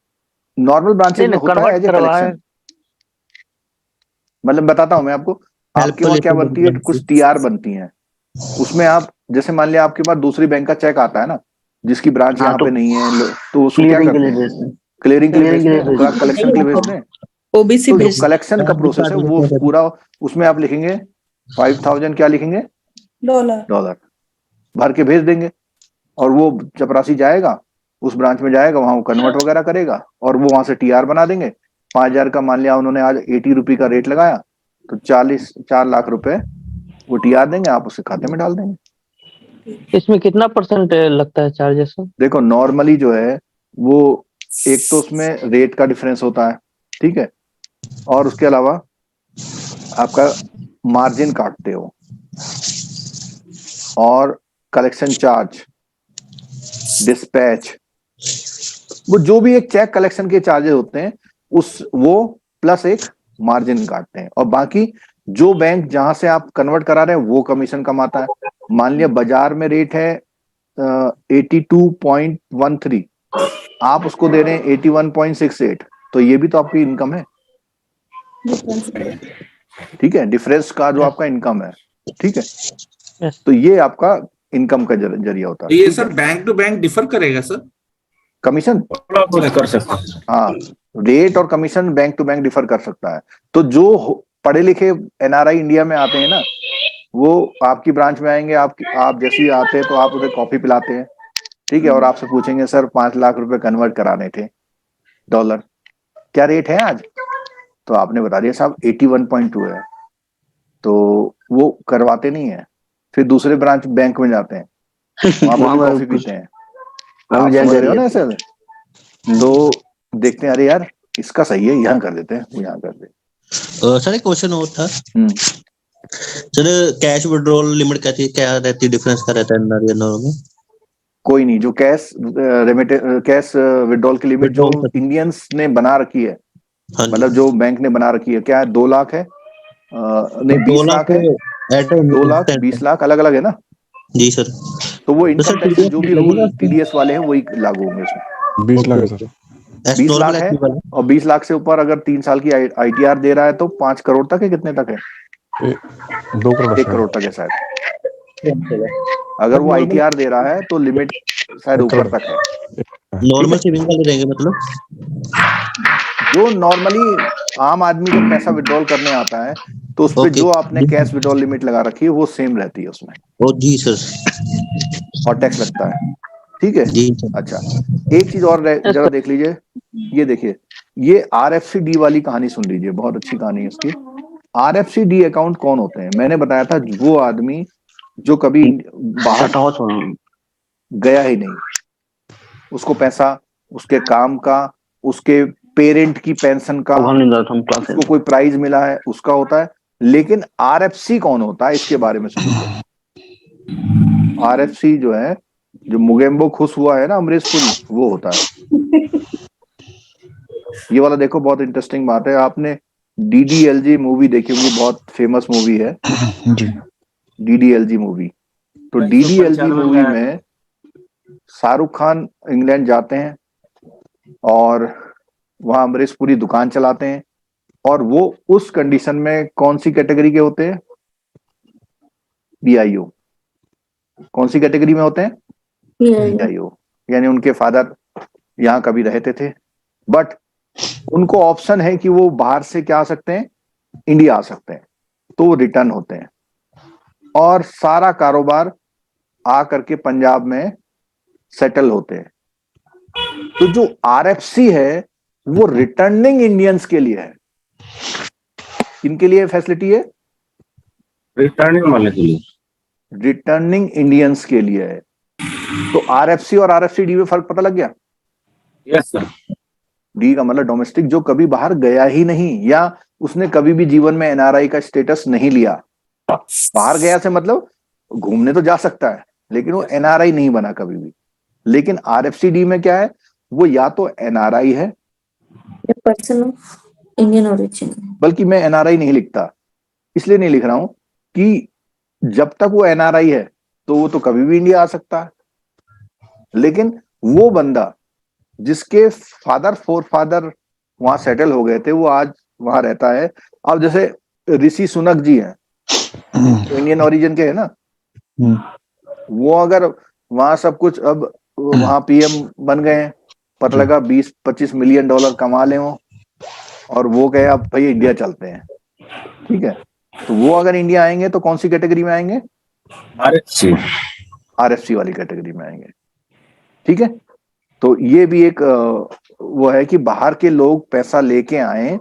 नॉर्मल ब्रांचेज में होता है कन्वर्ट एज ए करवाए। कलेक्शन। मतलब बताता हूं मैं आपको, आपके वहां क्या बनती है, कुछ टीआर बनती है, उसमें आप जैसे मान लिया आपके पास दूसरी बैंक का चेक आता है ना, जिसकी ब्रांच हाँ, यहाँ तो पे नहीं है, तो उसको क्या क्लियरिंग के करते लिए हैं? भेजते हैं। क्लियरिंग के लिए क्लियरिंग के भेजते लिए हैं, भेजते कलेक्शन के लिए भेजते हैं। ओबीसी तो जो भेज कलेक्शन का प्रोसेस है वो पूरा, उसमें आप लिखेंगे 5,000 क्या लिखेंगे? डॉलर भर के भेज देंगे और वो चपरासी जाएगा उस ब्रांच में जाएगा, वहां वो कन्वर्ट वगैरह करेगा और वो वहां से टीआर बना देंगे। 5,000 का मान लिया उन्होंने आज 80 रुपए का रेट लगाया तो 4 लाख रुपए वो टीआर देंगे, आप उसके खाते में डाल देंगे। इसमें कितना % लगता है चार्जेस? देखो नॉर्मली जो है वो एक तो उसमें रेट का डिफरेंस होता है, ठीक है, और उसके अलावा आपका मार्जिन काटते हो और कलेक्शन चार्ज, डिस्पैच, वो जो भी एक चेक कलेक्शन के चार्जेस होते हैं उस वो प्लस एक मार्जिन काटते हैं और बाकी जो बैंक जहां से आप कन्वर्ट करा रहे हैं वो कमीशन कमाता है। मान लिया बाजार में रेट है 82.13, आप उसको दे रहे हैं 81.68, तो ये भी तो आपकी इनकम है। ठीक है, डिफरेंस का जो आपका इनकम है, ठीक है, तो ये आपका इनकम का जरिया होता है। ये sir bank to bank differ करेगा सर कमीशन? कर सकते हैं। हाँ, रेट और commission bank to bank differ कर सकता है। तो जो पढ़े लिखे एनआरआई इंडिया में आते हैं ना, वो आपकी ब्रांच में आएंगे, आप जैसे ही आते हैं तो आप उन्हें कॉफी पिलाते हैं, ठीक है, और आपसे पूछेंगे सर 5 लाख रुपए कन्वर्ट कराने थे डॉलर, क्या रेट है आज? तो आपने बता दिया साहब 81.2 है, तो वो करवाते नहीं है। फिर दूसरे ब्रांच बैंक में जाते हैं, वहां पर कॉफी पीते हैं, आप समझ रहे हो ना सर? तो देखते हैं अरे यार इसका सही है, यहाँ कर देते हैं, वो यहाँ कर देते। सर एक क्वेश्चन और था सर, कैश विड्रॉल लिमिट क्या रहती है, डिफरेंस क्या रहता है एनआरई में? कोई नहीं, जो कैश विड्रॉल की लिमिट जो इंडियंस ने बना रखी है, मतलब जो बैंक ने बना रखी है, क्या है 2 लाख है, नहीं 20 लाख है, 2 लाख 20 लाख अलग अलग है ना जी सर। तो वो इनकम टैक्स जो भी रूल टीडीएस वाले हैं वही लागू होंगे उसमें। 20 लाख है सर, 20 लाख है और 20 लाख से ऊपर अगर 3 साल की आईटीआर दे रहा है तो 5 करोड़ तक है, कितने तक है? 2 करोड़ 1 करोड़ तक है शायद। अगर वो आईटीआर दे रहा है तो लिमिट शायद ऊपर तक है। नॉर्मल सेविंग वाले रहेंगे मतलब? जो नॉर्मली आम आदमी जब पैसा विड्रॉल करने आता है तो उस पर जो आपने कैश विड्रॉल लिमिट लगा रखी है वो सेम रहती है उसमें। जी सर। और टैक्स लगता है, ठीक है जी। अच्छा, एक चीज और जरा देख लीजिए, ये देखिए, ये आरएफसीडी वाली कहानी सुन लीजिए, बहुत अच्छी कहानी है इसकी। आरएफसीडी अकाउंट कौन होते हैं? मैंने बताया था वो आदमी जो कभी बाहर गया ही नहीं, उसको पैसा उसके काम का, उसके पेरेंट की पेंशन का, उसको कोई प्राइज मिला है उसका होता है। लेकिन आरएफसी कौन होता है इसके बारे में सुनिए। आरएफसी जो है जो मुगेम्बो खुश हुआ है ना अमरीश पुरी, वो होता है। ये वाला देखो, बहुत इंटरेस्टिंग बात है। आपने DDLG मूवी देखी होगी, बहुत फेमस मूवी है जी DDLG मूवी। तो 1995 DDLG में मूवी आया था। में शाहरुख खान इंग्लैंड जाते हैं और वहां अमरीश पुरी दुकान चलाते हैं, और वो उस कंडीशन में कौन सी कैटेगरी के होते हैं? BIO। कौन सी कैटेगरी में होते हैं? BIO। यानी उनके फादर यहाँ कभी रहते थे, बट उनको ऑप्शन है कि वो बाहर से क्या आ सकते हैं, इंडिया आ सकते हैं, तो वो रिटर्न होते हैं और सारा कारोबार आ करके पंजाब में सेटल होते हैं। तो जो RFC है वो रिटर्निंग इंडियंस के लिए है। किनके लिए फैसिलिटी है? रिटर्निंग वाले के लिए। रिटर्निंग इंडियंस के लिए है। तो RFC और RFCD में फर्क पता लग गया? Yes sir. डी का मतलब डोमेस्टिक, जो कभी बाहर गया ही नहीं या उसने कभी भी जीवन में NRI का स्टेटस नहीं लिया। बाहर गया से मतलब घूमने तो जा सकता है, लेकिन वो NRI नहीं बना कभी भी। लेकिन RFCD में क्या है, वो या तो NRI है, पर्सन ऑफ इंडियन ओरिजिन। बल्कि मैं NRI नहीं लिखता, इसलिए नहीं लिख रहा हूं कि जब तक वो NRI है तो वो तो कभी भी इंडिया आ सकता है। लेकिन वो बंदा जिसके फादर फोर फादर वहां सेटल हो गए थे, वो आज वहां रहता है। अब जैसे ऋषि सुनक जी हैं, तो इंडियन ओरिजिन के है ना, वो अगर वहां सब कुछ, अब वहां PM बन गए हैं, पता लगा 20-25 मिलियन डॉलर कमा ले वो, और वो कहे अब भाई इंडिया चलते हैं, ठीक है, तो वो अगर इंडिया आएंगे तो कौन सी कैटेगरी में आएंगे? RFC वाली कैटेगरी में आएंगे। ठीक है, तो ये भी एक वो है कि बाहर के लोग पैसा लेके आए,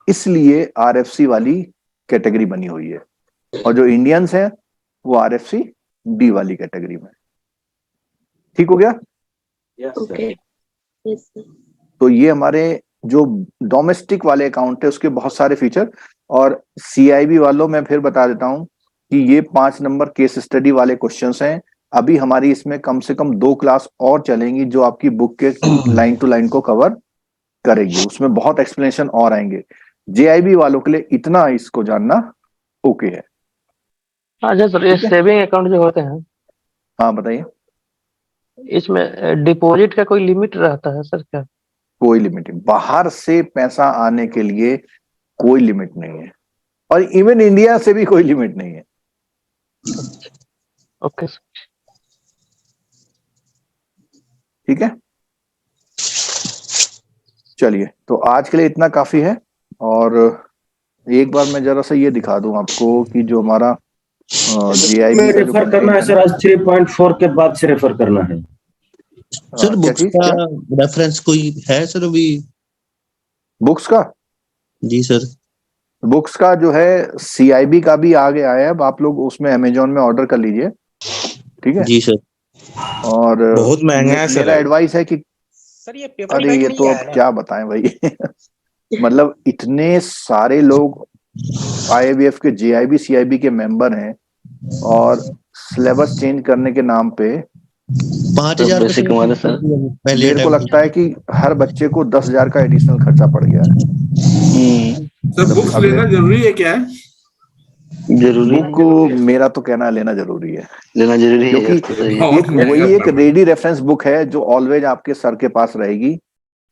इसलिए RFC वाली कैटेगरी बनी हुई है, और जो इंडियंस हैं वो RFCD वाली कैटेगरी में। ठीक हो गया? ओके। Yes sir. तो ये हमारे जो डोमेस्टिक वाले अकाउंट है उसके बहुत सारे फीचर, और CIB वालों में फिर बता देता हूं कि ये 5 नंबर केस स्टडी वाले क्वेश्चंस हैं। अभी हमारी इसमें कम से कम 2 क्लास और चलेंगी जो आपकी बुक के लाइन टू लाइन को कवर करेगी, उसमें बहुत एक्सप्लेनेशन और आएंगे। JIB वालों के लिए इतना इसको जानना ओके है। अच्छा सर, ये सेविंग अकाउंट जो होते हैं, हाँ बताइए। इसमें डिपॉजिट का कोई लिमिट रहता है सर क्या? कोई लिमिट नहीं, बाहर से पैसा आने के लिए कोई लिमिट नहीं है, और इवन इंडिया से भी कोई लिमिट नहीं है। Okay sir. ठीक है, चलिए, तो आज के लिए इतना काफी है। और एक बार मैं जरा सा ये दिखा दूं आपको कि जो हमारा JIB का जो रेफर करना है सर, आज 3.4 के बाद से रेफर करना है सर। बुक्स का रेफरेंस कोई है सर अभी? बुक्स का? जी सर। बुक्स का जो है CIB का भी आ गया है, अब आप लोग उसमें अमेजोन में ऑर्डर कर लीजिए। ठीक है जी सर। और बहुत महंगा है सर। मेरा एडवाइस है कि सर ये पेपर अरे ये तो अब क्या बताएं भाई मतलब इतने सारे लोग IABF के JIB CIB के मेंबर हैं, और सिलेबस चेंज करने के नाम पे 5,000 मेरे को लगता है कि हर बच्चे को 10,000 का एडिशनल खर्चा पड़ गया है। सर बुक्स लेना जरूरी है क्या? जरूरी बुक मेरा तो कहना लेना जरूरी है, लेना जरूरी है, क्योंकि वही एक रेडी रेफरेंस बुक है जो ऑलवेज आपके सर के पास रहेगी,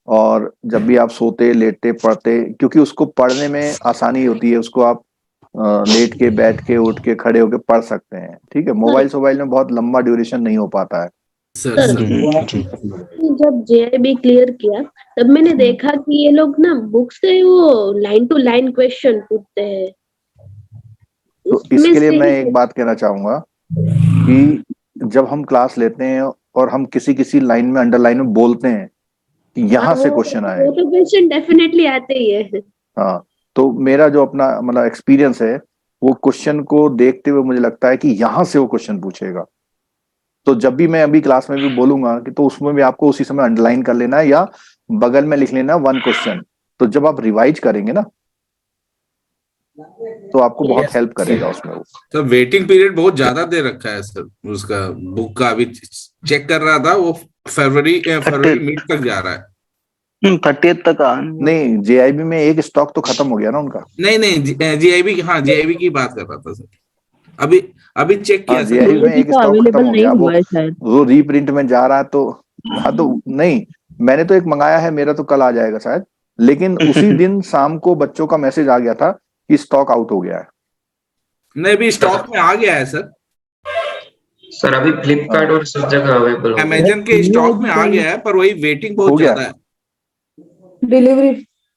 और जब भी आप सोते लेटते पढ़ते, क्योंकि उसको पढ़ने में आसानी होती है, उसको आप लेट के बैठ के उठ के खड़े होके पढ़ सकते हैं। ठीक है, मोबाइल में बहुत लंबा ड्यूरेशन नहीं हो पाता है। सर जब JIB क्लियर किया तब मैंने देखा कि ये लोग ना बुक से वो लाइन टू लाइन क्वेश्चन पूछते हैं। तो इसके लिए मैं एक बात कहना चाहूंगा कि जब हम क्लास लेते हैं और हम किसी किसी लाइन में अंडरलाइन में बोलते हैं कि यहाँ से क्वेश्चन आए, वो तो क्वेश्चन डेफिनेटली आते ही है। हाँ, तो मेरा जो अपना मतलब एक्सपीरियंस है, वो क्वेश्चन को देखते हुए मुझे लगता है कि यहाँ से वो क्वेश्चन पूछेगा। तो जब भी मैं अभी क्लास में भी बोलूंगा कि तो उसमें भी आपको उसी समय अंडरलाइन कर लेना है या बगल में लिख लेना 1 क्वेश्चन। तो जब आप रिवाइज करेंगे ना, तो आपको बहुत हेल्प करेगा उसमें वो। तो वेटिंग पीरियड बहुत ज्यादा दे रखा है सर उसका, बुक का अभी चेक कर रहा था, वो फरवरी मिड तक जा रहा है। 30th तक नहीं, जेआईबी में एक स्टॉक तो खत्म हो गया ना उनका। नहीं जीआईबी, हाँ जीआईबी की बात कर रहा था सर, अभी चेक किया सर। जेआईबी में एक स्टॉक खत्म हो गया, हुआ है शायद। वो रीप्रिंट में जा रहा है तो। हाँ तो नहीं, मैंने तो एक मंगाया है, मेरा तो कल आ जाएगा शायद, लेकिन उसी दिन शाम को बच्चों का मैसेज आ गया था कि स्टॉक आउट हो गया है। नहीं, अभी स्टॉक में आ गया है सर। सर अभी फ्लिपकार्ट और सब जगह अवेलेबल हो गया। अमेजन के स्टॉक में आ गया है, पर वही वेटिंग बहुत ज्यादा है। डिलीवरी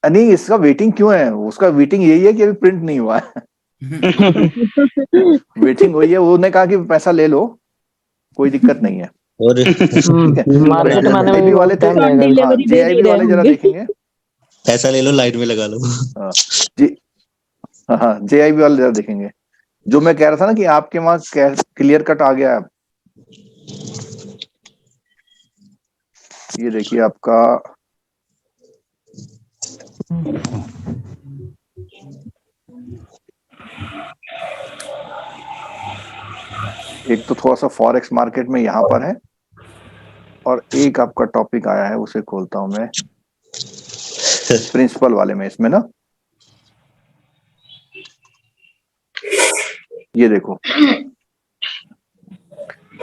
नहीं, इसका वेटिंग क्यों है? उसका वेटिंग यही है कि अभी प्रिंट नहीं हुआ है। वेटिंग वही है, उन्होंने कहा कि पैसा ले लो, कोई दिक्कत नहीं है। और मार्केट में आने में भी वाले बहुत टाइम लगेगा। हाँ, जेआईबी वाले जरा देखेंगे। पैसा ले लो, लाइट में लगा लो। हाँ, जेआईबी वाले जरा देखेंगे। जो मैं कह रहा था ना कि आपके वहां क्लियर कट आ गया है। ये देखिए आपका एक तो थोड़ा सा फॉरेक्स मार्केट में यहां पर है, और एक आपका टॉपिक आया है, उसे खोलता हूं मैं प्रिंसिपल वाले में। इसमें ना ये देखो,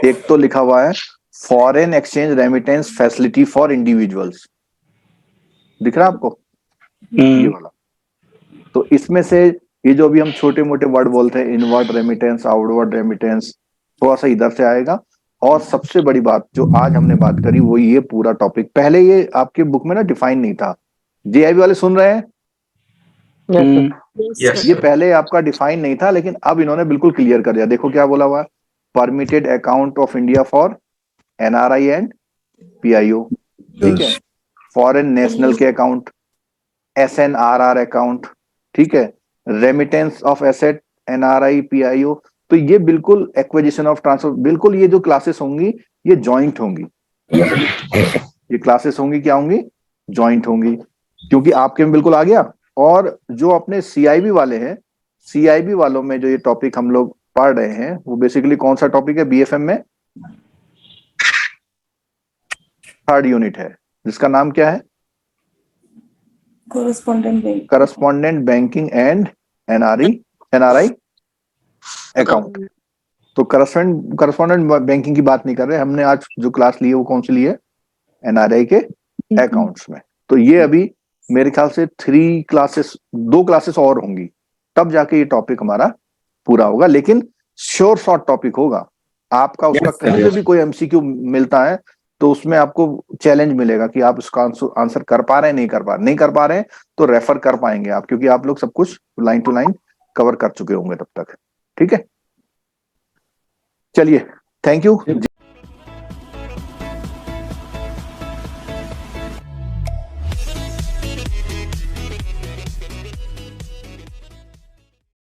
एक तो लिखा हुआ है foreign exchange remittance facility for individuals, दिख रहा है आपको ये वाला? तो इसमें से ये जो अभी हम छोटे मोटे वर्ड बोलते हैं, इनवर्ड रेमिटेंस, आउटवर्ड रेमिटेंस, थोड़ा सा इधर से आएगा। और सबसे बड़ी बात जो आज हमने बात करी वो ये पूरा टॉपिक, पहले ये आपके बुक में ना डिफाइन नहीं था। जेआईबी वाले सुन रहे हैं? ये पहले आपका डिफाइन नहीं था, लेकिन अब इन्होंने बिल्कुल क्लियर कर दिया। देखो क्या बोला हुआ है, permitted account of India for NRI and PIO, ठीक है। फॉरेन नेशनल के अकाउंट, एसएनआरआर अकाउंट, ठीक है। Remittance of asset, NRI, PIO. तो ये बिल्कुल एक्विजिशन ऑफ ट्रांसफर, बिल्कुल ये जो क्लासेस होंगी ये जॉइंट होंगी। ये क्लासेस होंगी, क्या होंगी? जॉइंट होंगी, क्योंकि आपके में बिल्कुल आ गया। और जो अपने सीआईबी वाले हैं, सीआईबी वालों में जो ये टॉपिक हम लोग पढ़ रहे हैं वो बेसिकली कौन सा टॉपिक है? बीएफएम में थर्ड यूनिट है, जिसका नाम क्या है? Correspondent banking and NRI account. तो करस्पॉन्डेंट बैंकिंग की बात नहीं कर रहे हमने। आज जो क्लास ली है वो कौन सी ली है? एनआरआई के अकाउंट्स में। तो ये अभी मेरे ख्याल से 2 क्लासेस और होंगी, तब जाके ये टॉपिक हमारा पूरा होगा। लेकिन श्योर शॉर्ट टॉपिक होगा आपका। उसका कहीं पे भी कोई एमसीक्यू मिलता है तो उसमें आपको चैलेंज मिलेगा कि आप उसका आंसर कर पा रहे हैं, नहीं कर पा रहे हैं तो रेफर कर पाएंगे आप, क्योंकि आप लोग सब कुछ लाइन टू लाइन कवर कर चुके होंगे तब तक। ठीक है, चलिए, थैंक यू।